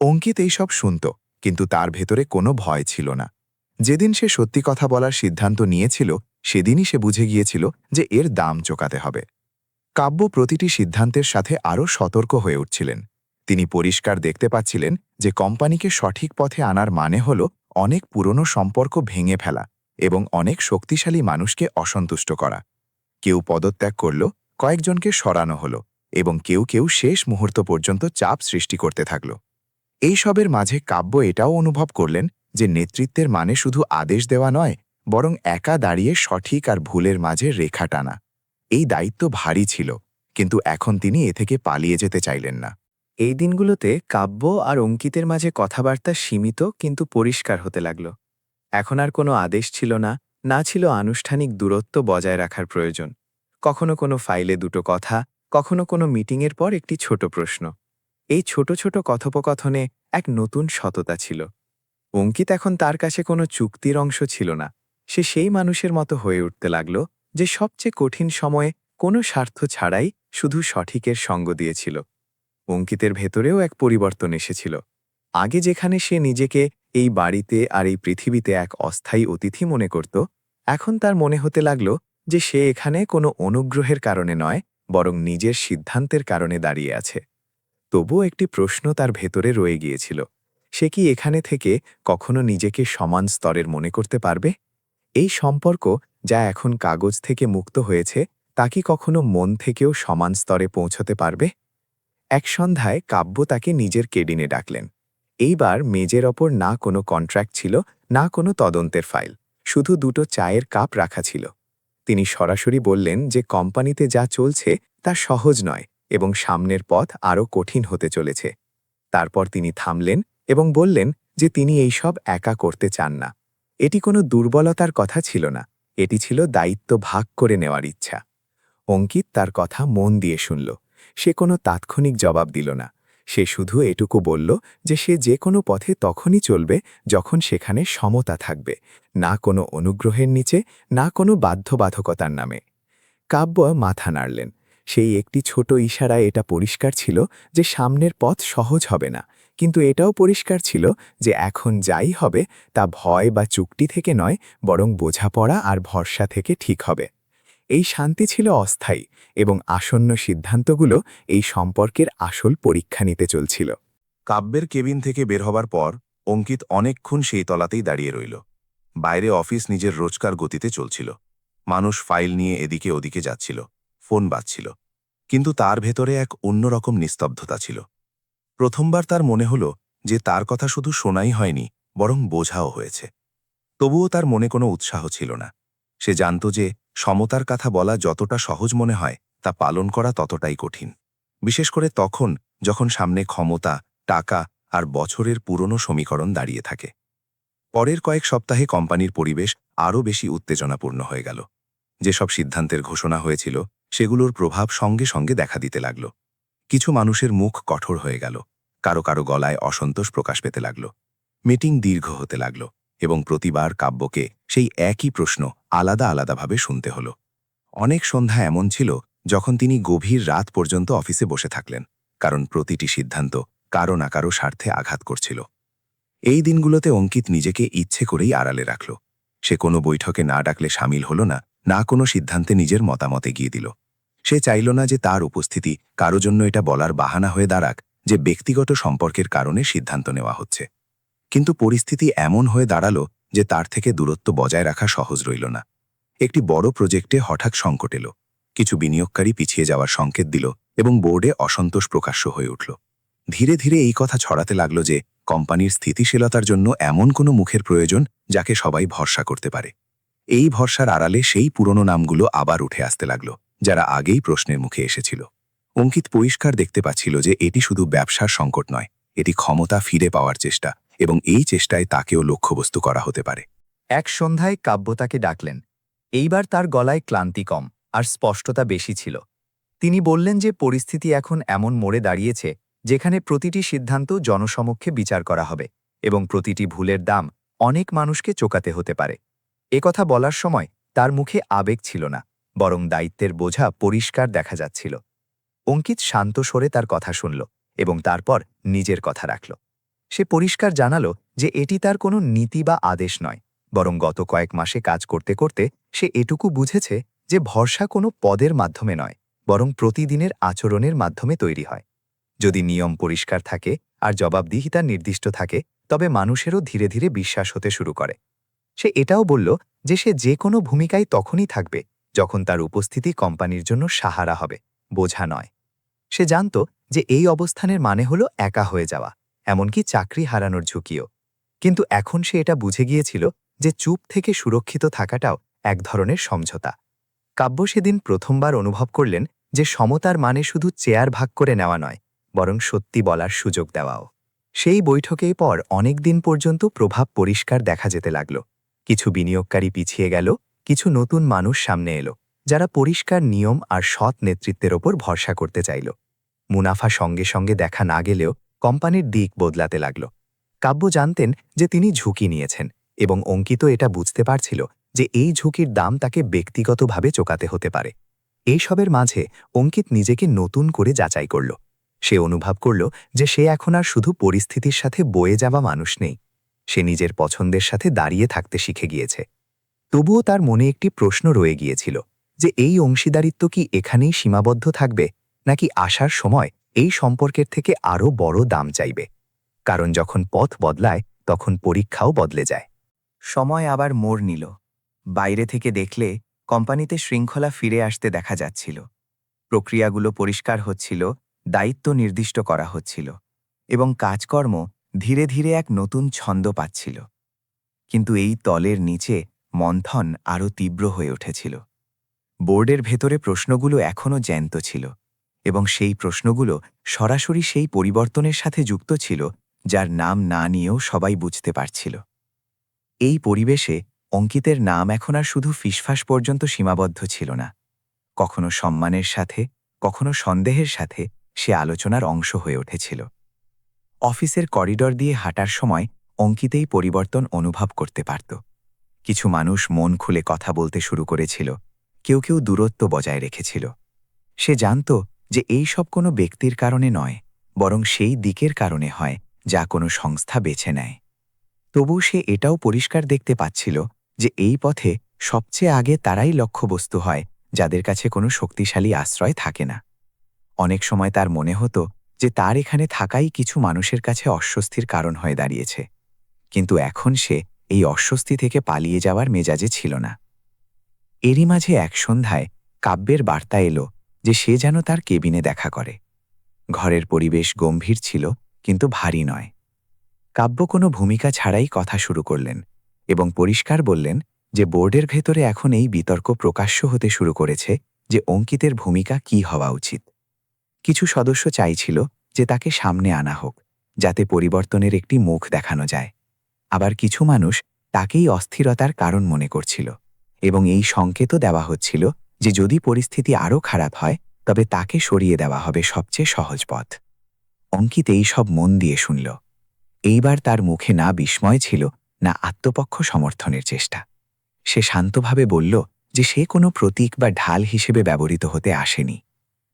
অঙ্কিত এইসব শুনত, কিন্তু তার ভেতরে কোনো ভয় ছিল না। যেদিন সে সত্যি কথা বলার সিদ্ধান্ত নিয়েছিল সেদিনই সে বুঝে গিয়েছিল যে এর দাম চোকাতে হবে। কাব্য প্রতিটি সিদ্ধান্তের সাথে আরও সতর্ক হয়ে উঠছিলেন। তিনি পরিষ্কার দেখতে পাচ্ছিলেন যে কোম্পানিকে সঠিক পথে আনার মানে হল অনেক পুরনো সম্পর্ক ভেঙে ফেলা এবং অনেক শক্তিশালী মানুষকে অসন্তুষ্ট করা। কেউ পদত্যাগ করল, কয়েকজনকে সরানো হল এবং কেউ কেউ শেষ মুহূর্ত পর্যন্ত চাপ সৃষ্টি করতে থাকল। এই সবের মাঝে কাব্য এটাও অনুভব করলেন যে নেতৃত্বের মানে শুধু আদেশ দেওয়া নয়, বরং একা দাঁড়িয়ে সঠিক আর ভুলের মাঝে রেখা টানা। এই দায়িত্ব ভারী ছিল, কিন্তু এখন তিনি এ থেকে পালিয়ে যেতে চাইলেন না। এই দিনগুলোতে কাব্য আর অঙ্কিতের মাঝে কথাবার্তা সীমিত কিন্তু পরিষ্কার হতে লাগল। এখন আর কোনো আদেশ ছিল না, না ছিল আনুষ্ঠানিক দূরত্ব বজায় রাখার প্রয়োজন। কখনো কোনো ফাইলে দুটো কথা, কখনো কোনো মিটিংয়ের পর একটি ছোট প্রশ্ন। এই ছোট ছোট কথোপকথনে এক নতুন সততা ছিল। অঙ্কিত এখন তার কাছে কোনো চুক্তির অংশ ছিল না। সে সেই মানুষের মতো হয়ে উঠতে লাগল যে সবচেয়ে কঠিন সময়ে কোনো স্বার্থ ছাড়াই শুধু সঠিকের সঙ্গ দিয়েছিল। অঙ্কিতের ভেতরেও এক পরিবর্তন এসেছিল। আগে যেখানে সে নিজেকে এই বাড়িতে আর এই পৃথিবীতে এক অস্থায়ী অতিথি মনে করত, এখন তার মনে হতে লাগল যে সে এখানে কোনো অনুগ্রহের কারণে নয়, বরং নিজের সিদ্ধান্তের কারণে দাঁড়িয়ে আছে। তবুও একটি প্রশ্ন তার ভেতরে রয়ে গিয়েছিল। সে কি এখানে থেকে কখনো নিজেকে সমান স্তরের মনে করতে পারবে? এই সম্পর্ক যা এখন কাগজ থেকে মুক্ত হয়েছে তা কি কখনো মন থেকেও সমান স্তরে পৌঁছতে পারবে? এক সন্ধ্যায় কাব্য তাকে নিজের কেবিনে ডাকলেন। এইবার মেজের ওপর না কোনো কন্ট্রাক্ট ছিল, না কোনো তদন্তের ফাইল, শুধু দুটো চায়ের কাপ রাখা ছিল। তিনি সরাসরি বললেন যে কোম্পানিতে যা চলছে তা সহজ নয় এবং সামনের পথ আরও কঠিন হতে চলেছে। তারপর তিনি থামলেন এবং বললেন যে তিনি এই সব একা করতে চান না। এটি কোনো দুর্বলতার কথা ছিল না, এটি ছিল দায়িত্ব ভাগ করে নেওয়ার ইচ্ছা। অঙ্কিত তার কথা মন দিয়ে শুনল। সে কোনো তাৎক্ষণিক জবাব দিল না। সে শুধু এটুকু বলল যে সে যে কোনো পথে তখনই চলবে যখন সেখানে সমতা থাকবে, না কোনো অনুগ্রহের নিচে, না কোনো বাধ্যবাধকতার নামে। কাব্য মাথা নাড়লেন। সেই একটি ছোট ইশারায় এটা পরিষ্কার ছিল যে সামনের পথ সহজ হবে না, কিন্তু এটাও পরিষ্কার ছিল যে এখন যাই হবে তা ভয় বা চুক্তি থেকে নয়, বরং বোঝাপড়া আর ভরসা থেকে ঠিক হবে। এই শান্তি ছিল অস্থায়ী এবং আসন্ন সিদ্ধান্তগুলো এই সম্পর্কের আসল পরীক্ষা নিতে চলছিল। কাব্যের কেবিন থেকে বের হবার পর অঙ্কিত অনেকক্ষণ সেই তলাতেই দাঁড়িয়ে রইল। বাইরে অফিস নিজের রোজকার গতিতে চলছিল। মানুষ ফাইল নিয়ে এদিকে ওদিকে যাচ্ছিল, ফোন বাজছিল, কিন্তু তার ভেতরে এক অন্যরকম নিস্তব্ধতা ছিল। প্রথমবার তার মনে হল যে তার কথা শুধু শোনাই হয়নি, বরং বোঝাও হয়েছে। তবুও তার মনে কোনো উৎসাহ ছিল না। সে জানত যে সমতার কথা বলা যতটা সহজ মনে হয় তা পালন করা ততটাই কঠিন, বিশেষ করে তখন যখন সামনে ক্ষমতা, টাকা আর বছরের পুরনো সমীকরণ দাঁড়িয়ে থাকে। পরের কয়েক সপ্তাহে কোম্পানির পরিবেশ আরও বেশি উত্তেজনাপূর্ণ হয়ে গেল। যেসব সিদ্ধান্তের ঘোষণা হয়েছিল সেগুলোর প্রভাব সঙ্গে সঙ্গে দেখা দিতে লাগল। কিছু মানুষের মুখ কঠোর হয়ে গেল, কারো কারো গলায় অসন্তোষ প্রকাশ পেতে লাগল। মিটিং দীর্ঘ হতে লাগল এবং প্রতিবার কাব্যকে সেই একই প্রশ্ন আলাদা আলাদাভাবে শুনতে হল। অনেক সন্ধ্যা এমন ছিল যখন তিনি গভীর রাত পর্যন্ত অফিসে বসে থাকলেন, কারণ প্রতিটি সিদ্ধান্ত কারো না কারো স্বার্থে আঘাত করছিল। এই দিনগুলোতে অঙ্কিত নিজেকে ইচ্ছে করেই আড়ালে রাখল। সে কোনো বৈঠকে না ডাকলে সামিল হল না, না কোনো সিদ্ধান্তে নিজের মতামতে গিয়ে দিল। সে চাইল না যে তার উপস্থিতি কারো জন্য এটা বলার বাহানা হয়ে দাঁড়াক যে ব্যক্তিগত সম্পর্কের কারণে সিদ্ধান্ত নেওয়া হচ্ছে। কিন্তু পরিস্থিতি এমন হয়ে দাঁড়ালো যে তার থেকে দূরত্ব বজায় রাখা সহজ রইল না। একটি বড় প্রজেক্টে হঠাৎ সংকট এলো। কিছু বিনিয়োগকারী পিছিয়ে যাওয়ার সংকেত দিল এবং বোর্ডে অসন্তোষ প্রকাশ্য হয়ে উঠল। ধীরে ধীরে এই কথা ছড়াতে লাগলো যে কোম্পানির স্থিতিশীলতার জন্য এমন কোনো মুখের প্রয়োজন যাকে সবাই ভরসা করতে পারে। এই ভরসার আড়ালে সেই পুরনো নামগুলো আবার উঠে আসতে লাগলো, যারা আগেই প্রশ্নের মুখে এসেছিল। অঙ্কিত পরিষ্কার দেখতে পাচ্ছিল যে এটি শুধু ব্যবসার সংকট নয়, এটি ক্ষমতা ফিরে পাওয়ার চেষ্টা, এবং এই চেষ্টায় তাকেও লক্ষ্যবস্তু করা হতে পারে। এক সন্ধ্যায় কাব্য তাকে ডাকলেন। এইবার তার গলায় ক্লান্তি কম আর স্পষ্টতা বেশি ছিল। তিনি বললেন যে পরিস্থিতি এখন এমন মোড়ে দাঁড়িয়েছে যেখানে প্রতিটি সিদ্ধান্ত জনসমক্ষে বিচার করা হবে এবং প্রতিটি ভুলের দাম অনেক মানুষকে চোকাতে হতে পারে। একথা বলার সময় তার মুখে আবেগ ছিল না, বরং দায়িত্বের বোঝা পরিষ্কার দেখা যাচ্ছিল। অঙ্কিত শান্ত স্বরে তার কথা শুনল এবং তারপর নিজের কথা রাখল। সে পরিষ্কার জানালো যে এটি তার কোনো নীতি বা আদেশ নয়, বরং গত কয়েক মাসে কাজ করতে করতে সে এটুকু বুঝেছে যে ভরসা কোনো পদের মাধ্যমে নয়, বরং প্রতিদিনের আচরণের মাধ্যমে তৈরি হয়। যদি নিয়ম পরিষ্কার থাকে আর জবাবদিহিতা নির্দিষ্ট থাকে, তবে মানুষেরও ধীরে ধীরে বিশ্বাস হতে শুরু করে। সে এটাও বলল যে সে যে কোনো ভূমিকায় তখনই থাকবে যখন তার উপস্থিতি কোম্পানির জন্য সাহারা হবে, বোঝা নয়। সে জানত যে এই অবস্থানের মানে হলো একা হয়ে যাওয়া, এমনকি চাকরি হারানোর ঝুঁকিও। কিন্তু এখন সে এটা বুঝে গিয়েছিল যে চুপ থেকে সুরক্ষিত থাকাটাও এক ধরনের সমঝোতা। কাব্য সেদিন প্রথমবার অনুভব করলেন যে সমতার মানে শুধু চেয়ার ভাগ করে নেওয়া নয়, বরং সত্যি বলার সুযোগ দেওয়াও। সেই বৈঠকের পর অনেক দিন পর্যন্ত প্রভাব পরিষ্কার দেখা যেতে লাগল। কিছু বিনিয়োগকারী পিছিয়ে গেল, কিছু নতুন মানুষ সামনে এলো, যারা পরিষ্কার নিয়ম আর সৎ নেতৃত্বের ওপর ভরসা করতে চাইল। মুনাফা সঙ্গে সঙ্গে দেখা না গেলেও কোম্পানির দিক বদলাতে লাগল। কাব্য জানতেন যে তিনি ঝুঁকি নিয়েছেন, এবং অঙ্কিত এটা বুঝতে পারছিল যে এই ঝুঁকির দাম তাকে ব্যক্তিগতভাবে চোকাতে হতে পারে। এইসবের মাঝে অঙ্কিত নিজেকে নতুন করে যাচাই করল। সে অনুভব করল যে সে এখন আর শুধু পরিস্থিতির সাথে বয়ে যাওয়া মানুষ নেই, সে নিজের পছন্দের সাথে দাঁড়িয়ে থাকতে শিখে গিয়েছে। তবুও তার মনে একটি প্রশ্ন রয়ে গিয়েছিল যে এই অংশীদারিত্ব কি এখানেই সীমাবদ্ধ থাকবে, নাকি আসার সময় এই সম্পর্কের থেকে আরও বড় দাম চাইবে। কারণ যখন পথ বদলায় তখন পরীক্ষাও বদলে যায়। সময় আবার মোড় নিল। বাইরে থেকে দেখলে কোম্পানিতে শৃঙ্খলা ফিরে আসতে দেখা যাচ্ছিল। প্রক্রিয়াগুলো পরিষ্কার হচ্ছিল, দায়িত্ব নির্দিষ্ট করা হচ্ছিল, এবং কাজকর্ম ধীরে ধীরে এক নতুন ছন্দ পাচ্ছিল। কিন্তু এই তলের নিচে মন্থন আরও তীব্র হয়ে উঠেছিল। বোর্ডের ভেতরে প্রশ্নগুলো এখনও জ্যান্ত ছিল, এবং সেই প্রশ্নগুলো সরাসরি সেই পরিবর্তনের সাথে যুক্ত ছিল যার নাম না নিয়েও সবাই বুঝতে পারছিল। এই পরিবেশে অঙ্কিতের নাম এখন আর শুধু ফিসফাস পর্যন্ত সীমাবদ্ধ ছিল না। কখনো সম্মানের সাথে, কখনো সন্দেহের সাথে সে আলোচনার অংশ হয়ে উঠেছিল। অফিসের করিডর দিয়ে হাঁটার সময় অঙ্কিতেই পরিবর্তন অনুভব করতে পারত। কিছু মানুষ মন খুলে কথা বলতে শুরু করেছিল, কেউ কেউ দূরত্ব বজায় রেখেছিল। সে জানত যে এই সব কোনো ব্যক্তির কারণে নয়, বরং সেই দিকের কারণে হয় যা কোনো সংস্থা বেছে নেয়। তবু সে এটাও পরিষ্কার দেখতে পাচ্ছিল যে এই পথে সবচেয়ে আগে তারাই লক্ষ্যবস্তু হয় যাদের কাছে কোনো শক্তিশালী আশ্রয় থাকে না। অনেক সময় তার মনে হতো যে তার এখানে থাকাই কিছু মানুষের কাছে অস্বস্তির কারণ হয়ে দাঁড়িয়েছে, কিন্তু এখন সে এই অস্বস্তি থেকে পালিয়ে যাওয়ার মেজাজে ছিল না। এরই মাঝে এক সন্ধ্যায় কাব্যের বার্তা এলো যে সে যেন তার কেবিনে দেখা করে। ঘরের পরিবেশ গম্ভীর ছিল, কিন্তু ভারী নয়। কাব্য কোনো ভূমিকা ছাড়াই কথা শুরু করলেন এবং পরিষ্কার বললেন যে বোর্ডের ভেতরে এখন এই বিতর্ক প্রকাশ্য হতে শুরু করেছে যে অঙ্কিতের ভূমিকা কী হওয়া উচিত। কিছু সদস্য চাইছিল যে তাকে সামনে আনা হোক, যাতে পরিবর্তনের একটি মুখ দেখানো যায়। আবার কিছু মানুষ তাকেই অস্থিরতার কারণ মনে করছিল, এবং এই সংকেতও দেওয়া হচ্ছিল যে যদি পরিস্থিতি আরও খারাপ হয় তবে তাকে সরিয়ে দেওয়া হবে সবচেয়ে সহজ পথ। অঙ্কিত এই সব মন দিয়ে শুনল। এইবার তার মুখে না বিস্ময় ছিল, না আত্মপক্ষ সমর্থনের চেষ্টা। সে শান্তভাবে বলল যে সে কোনো প্রতীক বা ঢাল হিসেবে ব্যবহৃত হতে আসেনি।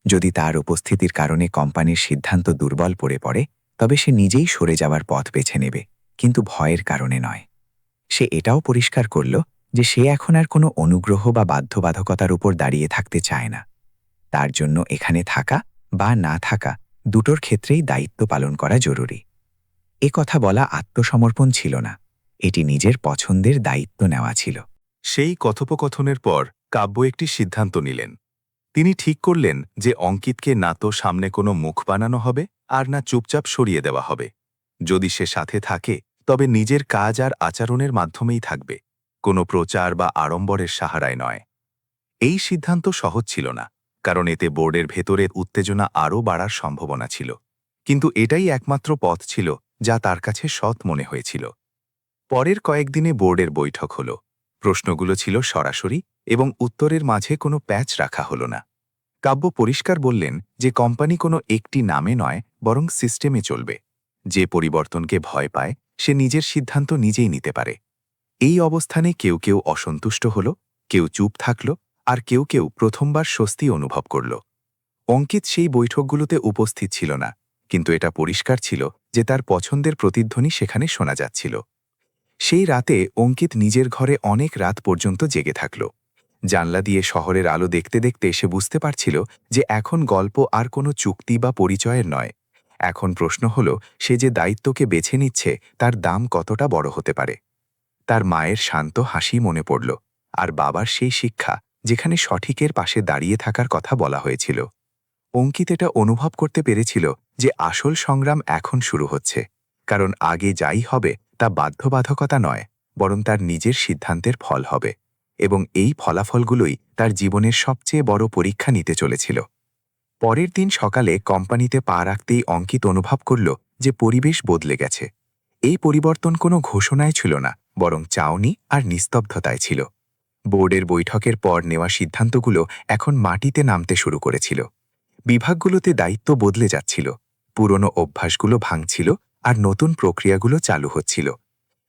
যদি তার উপস্থিতির কারণে কোম্পানির সিদ্ধান্ত দুর্বল পড়ে তবে সে নিজেই সরে যাওয়ার পথ বেছে নেবে, কিন্তু ভয়ের কারণে নয়। সে এটাও পরিষ্কার করল যে সে এখন আর কোনো অনুগ্রহ বা বাধ্যবাধকতার উপর দাঁড়িয়ে থাকতে চায় না। তার জন্য এখানে থাকা বা না থাকা দুটোর ক্ষেত্রেই দায়িত্ব পালন করা জরুরি। এ কথা বলা আত্মসমর্পণ ছিল না, এটি নিজের পছন্দের দায়িত্ব নেওয়া ছিল। সেই কথোপকথনের পর কাব্য একটি সিদ্ধান্ত নিলেন। তিনি ঠিক করলেন যে অঙ্কিতকে না তো সামনে কোনো মুখ বানানো হবে আর না চুপচাপ সরিয়ে দেওয়া হবে। যদি সে সাথে থাকে তবে নিজের কাজ আর আচরণের মাধ্যমেই থাকবে, কোনো প্রচার বা আড়ম্বরের সাহারায় নয়। এই সিদ্ধান্ত সহজ ছিল না, কারণ এতে বোর্ডের ভেতরের উত্তেজনা আরও বাড়ার সম্ভাবনা ছিল, কিন্তু এটাই একমাত্র পথ ছিল যা তার কাছে সৎ মনে হয়েছিল। পরের কয়েকদিনে বোর্ডের বৈঠক হল। প্রশ্নগুলো ছিল সরাসরি এবং উত্তরের মাঝে কোনো প্যাচ রাখা হল না। কাব্য পরিষ্কার বললেন যে কোম্পানি কোনো একটি নামে নয়, বরং সিস্টেমে চলবে। যে পরিবর্তনকে ভয় পায় সে নিজের সিদ্ধান্ত নিজেই নিতে পারে। এই অবস্থানে কেউ কেউ অসন্তুষ্ট হল, কেউ চুপ থাকল, আর কেউ কেউ প্রথমবার স্বস্তি অনুভব করল। অঙ্কিত সেই বৈঠকগুলোতে উপস্থিত ছিল না, কিন্তু এটা পরিষ্কার ছিল যে তার পছন্দের প্রতিধ্বনি সেখানে শোনা যাচ্ছিল। সেই রাতে অঙ্কিত নিজের ঘরে অনেক রাত পর্যন্ত জেগে থাকল। জানলা দিয়ে শহরের আলো দেখতে দেখতে সে বুঝতে পারছিল যে এখন গল্প আর কোনো চুক্তি বা পরিচয়ের নয়। এখন প্রশ্ন হল, সে যে দায়িত্বকে বেছে নিচ্ছে তার দাম কতটা বড় হতে পারে। তার মায়ের শান্ত হাসি মনে পড়ল, আর বাবার সেই শিক্ষা যেখানে সঠিকের পাশে দাঁড়িয়ে থাকার কথা বলা হয়েছিল। অঙ্কিত এটা অনুভব করতে পেরেছিল যে আসল সংগ্রাম এখন শুরু হচ্ছে, কারণ আগে যাই হবে তা বাধ্যবাধকতা নয়, বরং তার নিজের সিদ্ধান্তের ফল হবে, এবং এই ফলাফলগুলোই তার জীবনের সবচেয়ে বড় পরীক্ষা নিতে চলেছিল। পরের দিন সকালে কোম্পানিতে পা রাখতেই অঙ্কিত অনুভব করল যে পরিবেশ বদলে গেছে। এই পরিবর্তন কোনো ঘোষণায় ছিল না, বরং চাউনি আর নিস্তব্ধতায় ছিল। বোর্ডের বৈঠকের পর নেওয়া সিদ্ধান্তগুলো এখন মাটিতে নামতে শুরু করেছিল। বিভাগগুলোতে দায়িত্ব বদলে যাচ্ছিল, পুরনো অভ্যাসগুলো ভাঙছিল আর নতুন প্রক্রিয়াগুলো চালু হচ্ছিল।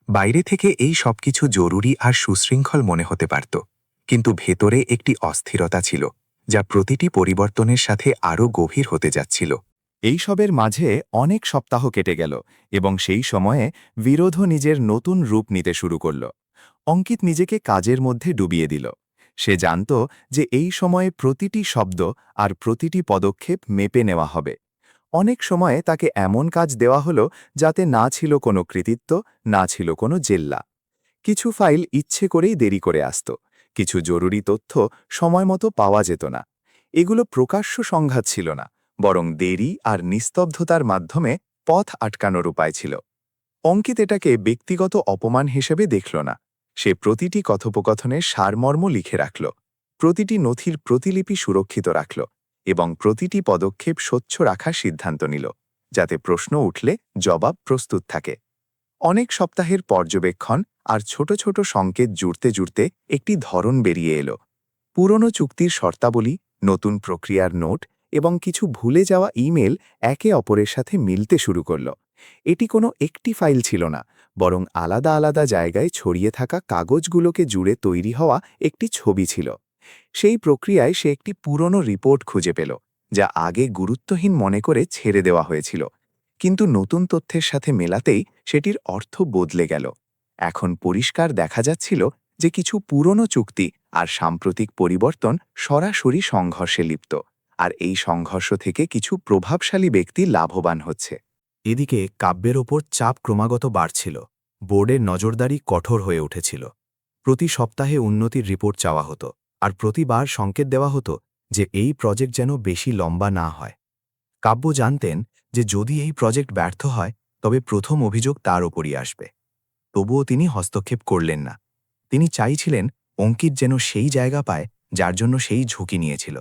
বাইরে থেকে এই সবকিছু জরুরি আর সুশৃঙ্খল মনে হতে পারত, কিন্তু ভেতরে একটি অস্থিরতা ছিল যা প্রতিটি পরিবর্তনের সাথে আরও গভীর হতে যাচ্ছিল। এইসবের মাঝে অনেক সপ্তাহ কেটে গেল এবং সেই সময়ে বিরোধও নিজের নতুন রূপ নিতে শুরু করল। অঙ্কিত নিজেকে কাজের মধ্যে ডুবিয়ে দিল। সে জানত যে এই সময়ে প্রতিটি শব্দ আর প্রতিটি পদক্ষেপ মেপে নেওয়া হবে। অনেক সময়ে তাকে এমন কাজ দেওয়া হলো যাতে না ছিল কোনো কৃতিত্ব, না ছিল কোনো জেল্লা। কিছু ফাইল ইচ্ছে করেই দেরি করে আসত, কিছু জরুরি তথ্য সময়মতো পাওয়া যেত না। এগুলো প্রকাশ্য সংঘাত ছিল না, বরং দেরি আর নিস্তব্ধতার মাধ্যমে পথ আটকানোর উপায় ছিল। অঙ্কিত এটাকে ব্যক্তিগত অপমান হিসেবে দেখল না। সে প্রতিটি কথোপকথনের সারমর্ম লিখে রাখল, প্রতিটি নথির প্রতিলিপি সুরক্ষিত রাখল এবং প্রতিটি পদক্ষেপ স্বচ্ছ রাখার সিদ্ধান্ত নিল, যাতে প্রশ্ন উঠলে জবাব প্রস্তুত থাকে। অনেক সপ্তাহের পর্যবেক্ষণ আর ছোট ছোট সংকেত জুড়তে জুড়তে একটি ধরন বেরিয়ে এলো। পুরনো চুক্তির শর্তাবলী, নতুন প্রক্রিয়ার নোট এবং কিছু ভুলে যাওয়া ইমেল একে অপরের সাথে মিলতে শুরু করল। এটি কোনো একটি ফাইল ছিল না, বরং আলাদা আলাদা জায়গায় ছড়িয়ে থাকা কাগজগুলোকে জুড়ে তৈরি হওয়া একটি ছবি ছিল। সেই প্রক্রিয়ায় সে একটি পুরনো রিপোর্ট খুঁজে পেল, যা আগে গুরুত্বহীন মনে করে ছেড়ে দেওয়া হয়েছিল, কিন্তু নতুন তথ্যের সাথে মেলাতেই সেটির অর্থ বদলে গেল। এখন পরিষ্কার দেখা যাচ্ছিল যে কিছু পুরনো চুক্তি আর সাম্প্রতিক পরিবর্তন সরাসরি সংঘর্ষে লিপ্ত, আর এই সংঘর্ষ থেকে কিছু প্রভাবশালী ব্যক্তি লাভবান হচ্ছে। এদিকে কাব্যের ওপর চাপ ক্রমাগত বাড়ছিল। বোর্ডের নজরদারি কঠোর হয়ে উঠেছিল। প্রতি সপ্তাহে উন্নতির রিপোর্ট চাওয়া হতো, আর প্রতিবার সংকেত দেওয়া হতো যে এই প্রজেক্ট যেন বেশি লম্বা না হয়। কাব্য জানতেন যে যদি এই প্রজেক্ট ব্যর্থ হয় তবে প্রথম অভিযোগ তার ওপরই আসবে। তবুও তিনি হস্তক্ষেপ করলেন না। তিনি চাইছিলেন অঙ্কিত যেন সেই জায়গা পায় যার জন্য সেই ঝুঁকি নিয়েছিল।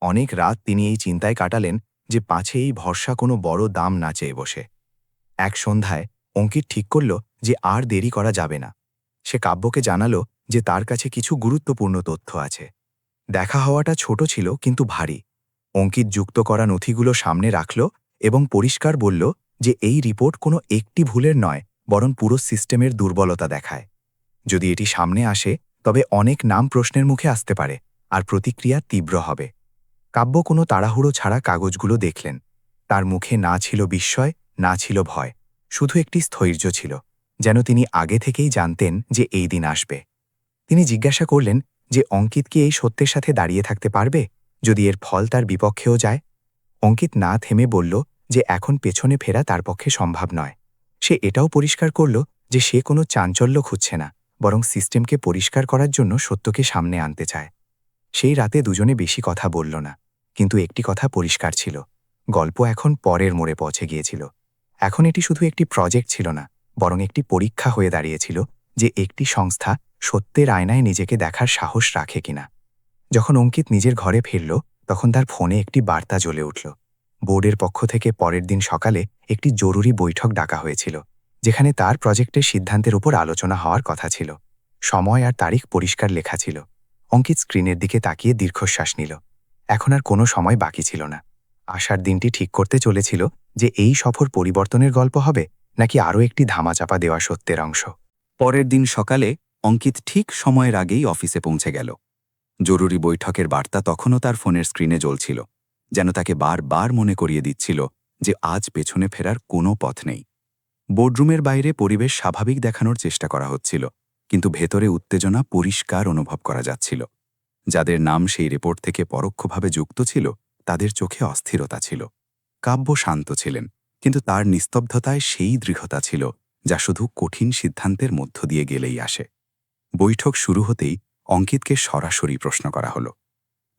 অনেক রাত তিনি এই চিন্তায় কাটালেন যে পাছে এই ভরসা কোনো বড় দাম না চেয়ে বসে। এক সন্ধ্যায় অঙ্কিত ঠিক করল যে আর দেরি করা যাবে না। সে কাব্যকে জানালো যে তার কাছে কিছু গুরুত্বপূর্ণ তথ্য আছে। দেখা হওয়াটা ছোট ছিল কিন্তু ভারী। অঙ্কিত যুক্ত করা নথিগুলো সামনে রাখল এবং পরিষ্কার বলল যে এই রিপোর্ট কোনো একটি ভুলের নয়, বরং পুরো সিস্টেমের দুর্বলতা দেখায়। যদি এটি সামনে আসে তবে অনেক নাম প্রশ্নের মুখে আসতে পারে, আর প্রতিক্রিয়া তীব্র হবে। কাব্য কোনো তাড়াহুড়ো ছাড়া কাগজগুলো দেখলেন। তার মুখে না ছিল বিস্ময়, না ছিল ভয়, শুধু একটি স্থৈর্য ছিল, যেন তিনি আগে থেকেই জানতেন যে এই দিন আসবে। তিনি জিজ্ঞাসা করলেন যে অঙ্কিত কি এই সত্যের সাথে দাঁড়িয়ে থাকতে পারবে যদি এর ফল তার বিপক্ষেও যায়। অঙ্কিত না থেমে বলল যে এখন পেছনে ফেরা তার পক্ষে সম্ভব নয়। সে এটাও পরিষ্কার করল যে সে কোনো চাঞ্চল্য খুঁজছে না, বরং সিস্টেমকে পরিষ্কার করার জন্য সত্যকে সামনে আনতে চায়। সেই রাতে দুজনে বেশি কথা বলল না, কিন্তু একটি কথা পরিষ্কার ছিল, গল্প এখন পরের মোড়ে পৌঁছে গিয়েছিল। এখন এটি শুধু একটি প্রজেক্ট ছিল না, বরং একটি পরীক্ষা হয়ে দাঁড়িয়েছিল যে একটি সংস্থা সত্যের আয়নায় নিজেকে দেখার সাহস রাখে কিনা। যখন অঙ্কিত নিজের ঘরে ফিরল, তখন তার ফোনে একটি বার্তা জ্বলে উঠল। বোর্ডের পক্ষ থেকে পরের দিন সকালে একটি জরুরি বৈঠক ডাকা হয়েছিল, যেখানে তার প্রজেক্টের সিদ্ধান্তের উপর আলোচনা হওয়ার কথা ছিল। সময় আর তারিখ পরিষ্কার লেখা ছিল। অঙ্কিত স্ক্রিনের দিকে তাকিয়ে দীর্ঘশ্বাস নিল। এখন আর কোনো সময় বাকি ছিল না। আসার দিনটি ঠিক করতে চলেছিল যে এই সফর পরিবর্তনের গল্প হবে নাকি আরও একটি ধামাচাপা দেওয়া সত্যের অংশ। পরের দিন সকালে অঙ্কিত ঠিক সময়ের আগেই অফিসে পৌঁছে গেল। জরুরি বৈঠকের বার্তা তখনও তার ফোনের স্ক্রিনে জ্বলছিল, যেন তাকে বারবার মনে করিয়ে দিচ্ছিল যে আজ পেছনে ফেরার কোনো পথ নেই। বোর্ডরুমের বাইরে পরিবেশ স্বাভাবিক দেখানোর চেষ্টা করা হচ্ছিল, কিন্তু ভেতরে উত্তেজনা পরিষ্কার অনুভব করা যাচ্ছিল। যাদের নাম সেই রিপোর্ট থেকে পরোক্ষভাবে যুক্ত ছিল, তাদের চোখে অস্থিরতা ছিল। কাব্য শান্ত ছিলেন, কিন্তু তার নিস্তব্ধতায় সেই দৃঢ়তা ছিল যা শুধু কঠিন সিদ্ধান্তের মধ্য দিয়ে গেলেই আসে। বৈঠক শুরু হতেই অঙ্কিতকে সরাসরি প্রশ্ন করা হলো।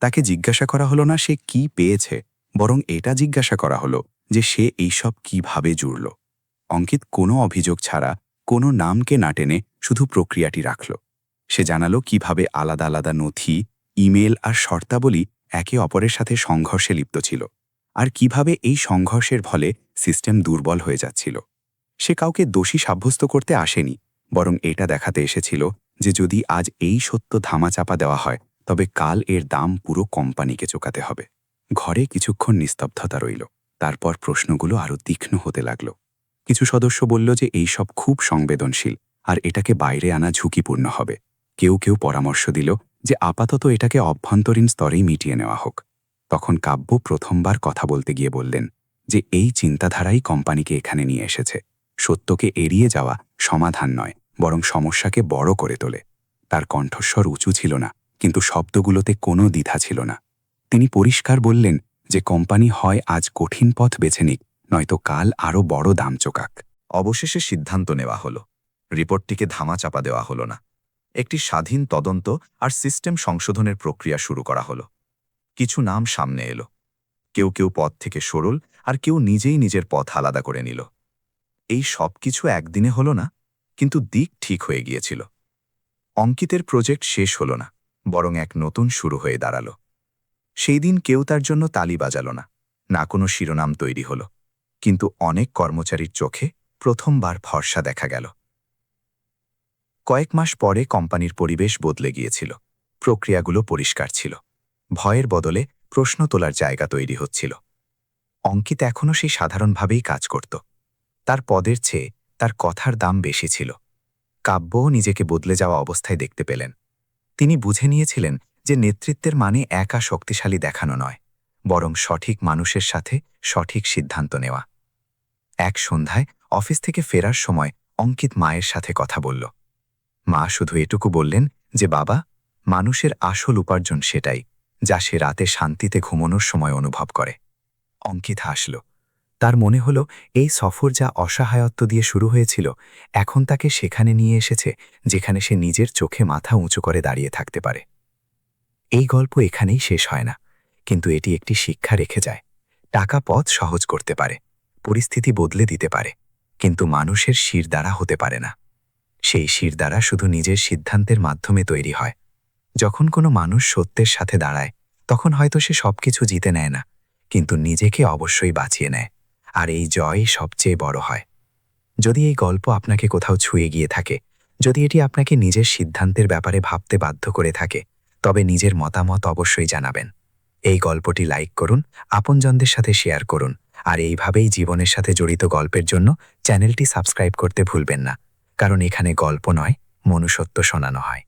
তাকে জিজ্ঞাসা করা হলো না সে কি পেয়েছে, বরং এটা জিজ্ঞাসা করা হলো যে সে এইসব কিভাবে জুড়ল। অঙ্কিত কোনো অভিযোগ ছাড়া, কোনো নামকে না টেনে শুধু প্রক্রিয়াটি রাখল। সে জানালো কিভাবে আলাদা আলাদা নথি, ইমেল আর শর্তাবলী একে অপরের সাথে সংঘর্ষে লিপ্ত ছিল, আর কিভাবে এই সংঘর্ষের ফলে সিস্টেম দুর্বল হয়ে যাচ্ছিল। সে কাউকে দোষী সাব্যস্ত করতে আসেনি, বরং এটা দেখাতে এসেছিল যে যদি আজ এই সত্য ধামাচাপা দেওয়া হয়, তবে কাল এর দাম পুরো কোম্পানিকে চোকাতে হবে। ঘরে কিছুক্ষণ নিস্তব্ধতা রইল। তারপর প্রশ্নগুলো আরও তীক্ষ্ণ হতে লাগল। কিছু সদস্য বলল যে এই সব খুব সংবেদনশীল আর এটাকে বাইরে আনা ঝুঁকিপূর্ণ হবে। কেউ কেউ পরামর্শ দিল যে আপাতত এটাকে অভ্যন্তরীণ স্তরেই মিটিয়ে নেওয়া হোক। তখন কাব্য প্রথমবার কথা বলতে গিয়ে বললেন যে এই চিন্তাধারাই কোম্পানিকে এখানে নিয়ে এসেছে। সত্যকে এড়িয়ে যাওয়া সমাধান নয়, বরং সমস্যাকে বড় করে তোলে। তার কণ্ঠস্বর উঁচু ছিল না, কিন্তু শব্দগুলোতে কোনো দ্বিধা ছিল না। তিনি পরিষ্কার বললেন যে কোম্পানি হয় আজ কঠিন পথ বেছে নিক, নয়তো কাল আরও বড় দাম চোকাক। অবশেষে সিদ্ধান্ত নেওয়া হলো। রিপোর্টটিকে ধামাচাপা দেওয়া হলো না। একটি স্বাধীন তদন্ত আর সিস্টেম সংশোধনের প্রক্রিয়া শুরু করা হলো। কিছু নাম সামনে এলো। কেউ কেউ পথ থেকে সরল, আর কেউ নিজেই নিজের পথ আলাদা করে নিল। এই সব কিছু একদিনে হলো না, কিন্তু দিক ঠিক হয়ে গিয়েছিল। অঙ্কিতের প্রজেক্ট শেষ হলো না, বরং এক নতুন শুরু হয়ে দাঁড়ালো। সেই দিন কেউ তার জন্য তালি বাজালো না, না কোনো শিরোনাম তৈরি হলো, কিন্তু অনেক কর্মচারীর চোখে প্রথমবার ভরসা দেখা গেল। কয়েক মাস পরে কোম্পানির পরিবেশ বদলে গিয়েছিল। প্রক্রিয়াগুলো পরিষ্কার ছিল। ভয়ের বদলে প্রশ্ন তোলার জায়গা তৈরি হচ্ছিল। অঙ্কিত এখনও সেই সাধারণভাবেই কাজ করত। তার পদের চেয়ে তার কথার দাম বেশি ছিল। কাব্যও নিজেকে বদলে যাওয়া অবস্থায় দেখতে পেলেন। তিনি বুঝে নিয়েছিলেন যে নেতৃত্বের মানে একা শক্তিশালী দেখানো নয়, বরং সঠিক মানুষের সাথে সঠিক সিদ্ধান্ত নেওয়া। এক সন্ধ্যায় অফিস থেকে ফেরার সময় অঙ্কিত মায়ের সাথে কথা বলল। মা শুধু এটুকু বললেন যে বাবা, মানুষের আসল উপার্জন সেটাই যা সে রাতে শান্তিতে ঘুমানোর সময় অনুভব করে। অঙ্কিত হাসল। তার মনে হল এই সফর যা অসহায়ত্ব দিয়ে শুরু হয়েছিল, এখন তাকে সেখানে নিয়ে এসেছে যেখানে সে নিজের চোখে মাথা উঁচু করে দাঁড়িয়ে থাকতে পারে। এই গল্প এখানেই শেষ হয় না, কিন্তু এটি একটি শিক্ষা রেখে যায়। টাকা পথ সহজ করতে পারে, পরিস্থিতি বদলে দিতে পারে, কিন্তু মানুষের শিরদাঁড়া হতে পারে না। সেই শিরদাঁড়া শুধু নিজের সিদ্ধান্তের মাধ্যমে তৈরি হয়। যখন কোনো মানুষ সত্যের সাথে দাঁড়ায়, তখন হয়তো সে সবকিছু জিতে নেয় না, কিন্তু নিজেকে অবশ্যই বাঁচিয়ে নেয়, আর এই জয়ই সবচেয়ে বড় হয়। যদি এই গল্প আপনাকে কোথাও ছুঁয়ে গিয়ে থাকে, যদি এটি আপনাকে নিজের সিদ্ধান্তের ব্যাপারে ভাবতে বাধ্য করে থাকে, তবে নিজের মতামত অবশ্যই জানাবেন। এই গল্পটি লাইক করুন, আপনজনদের সাথে শেয়ার করুন, আর এইভাবেই জীবনের সাথে জড়িত গল্পের জন্য চ্যানেলটি সাবস্ক্রাইব করতে ভুলবেন না, কারণ এখানে গল্প নয়, মনুষ্যত্ব শোনানো হয়।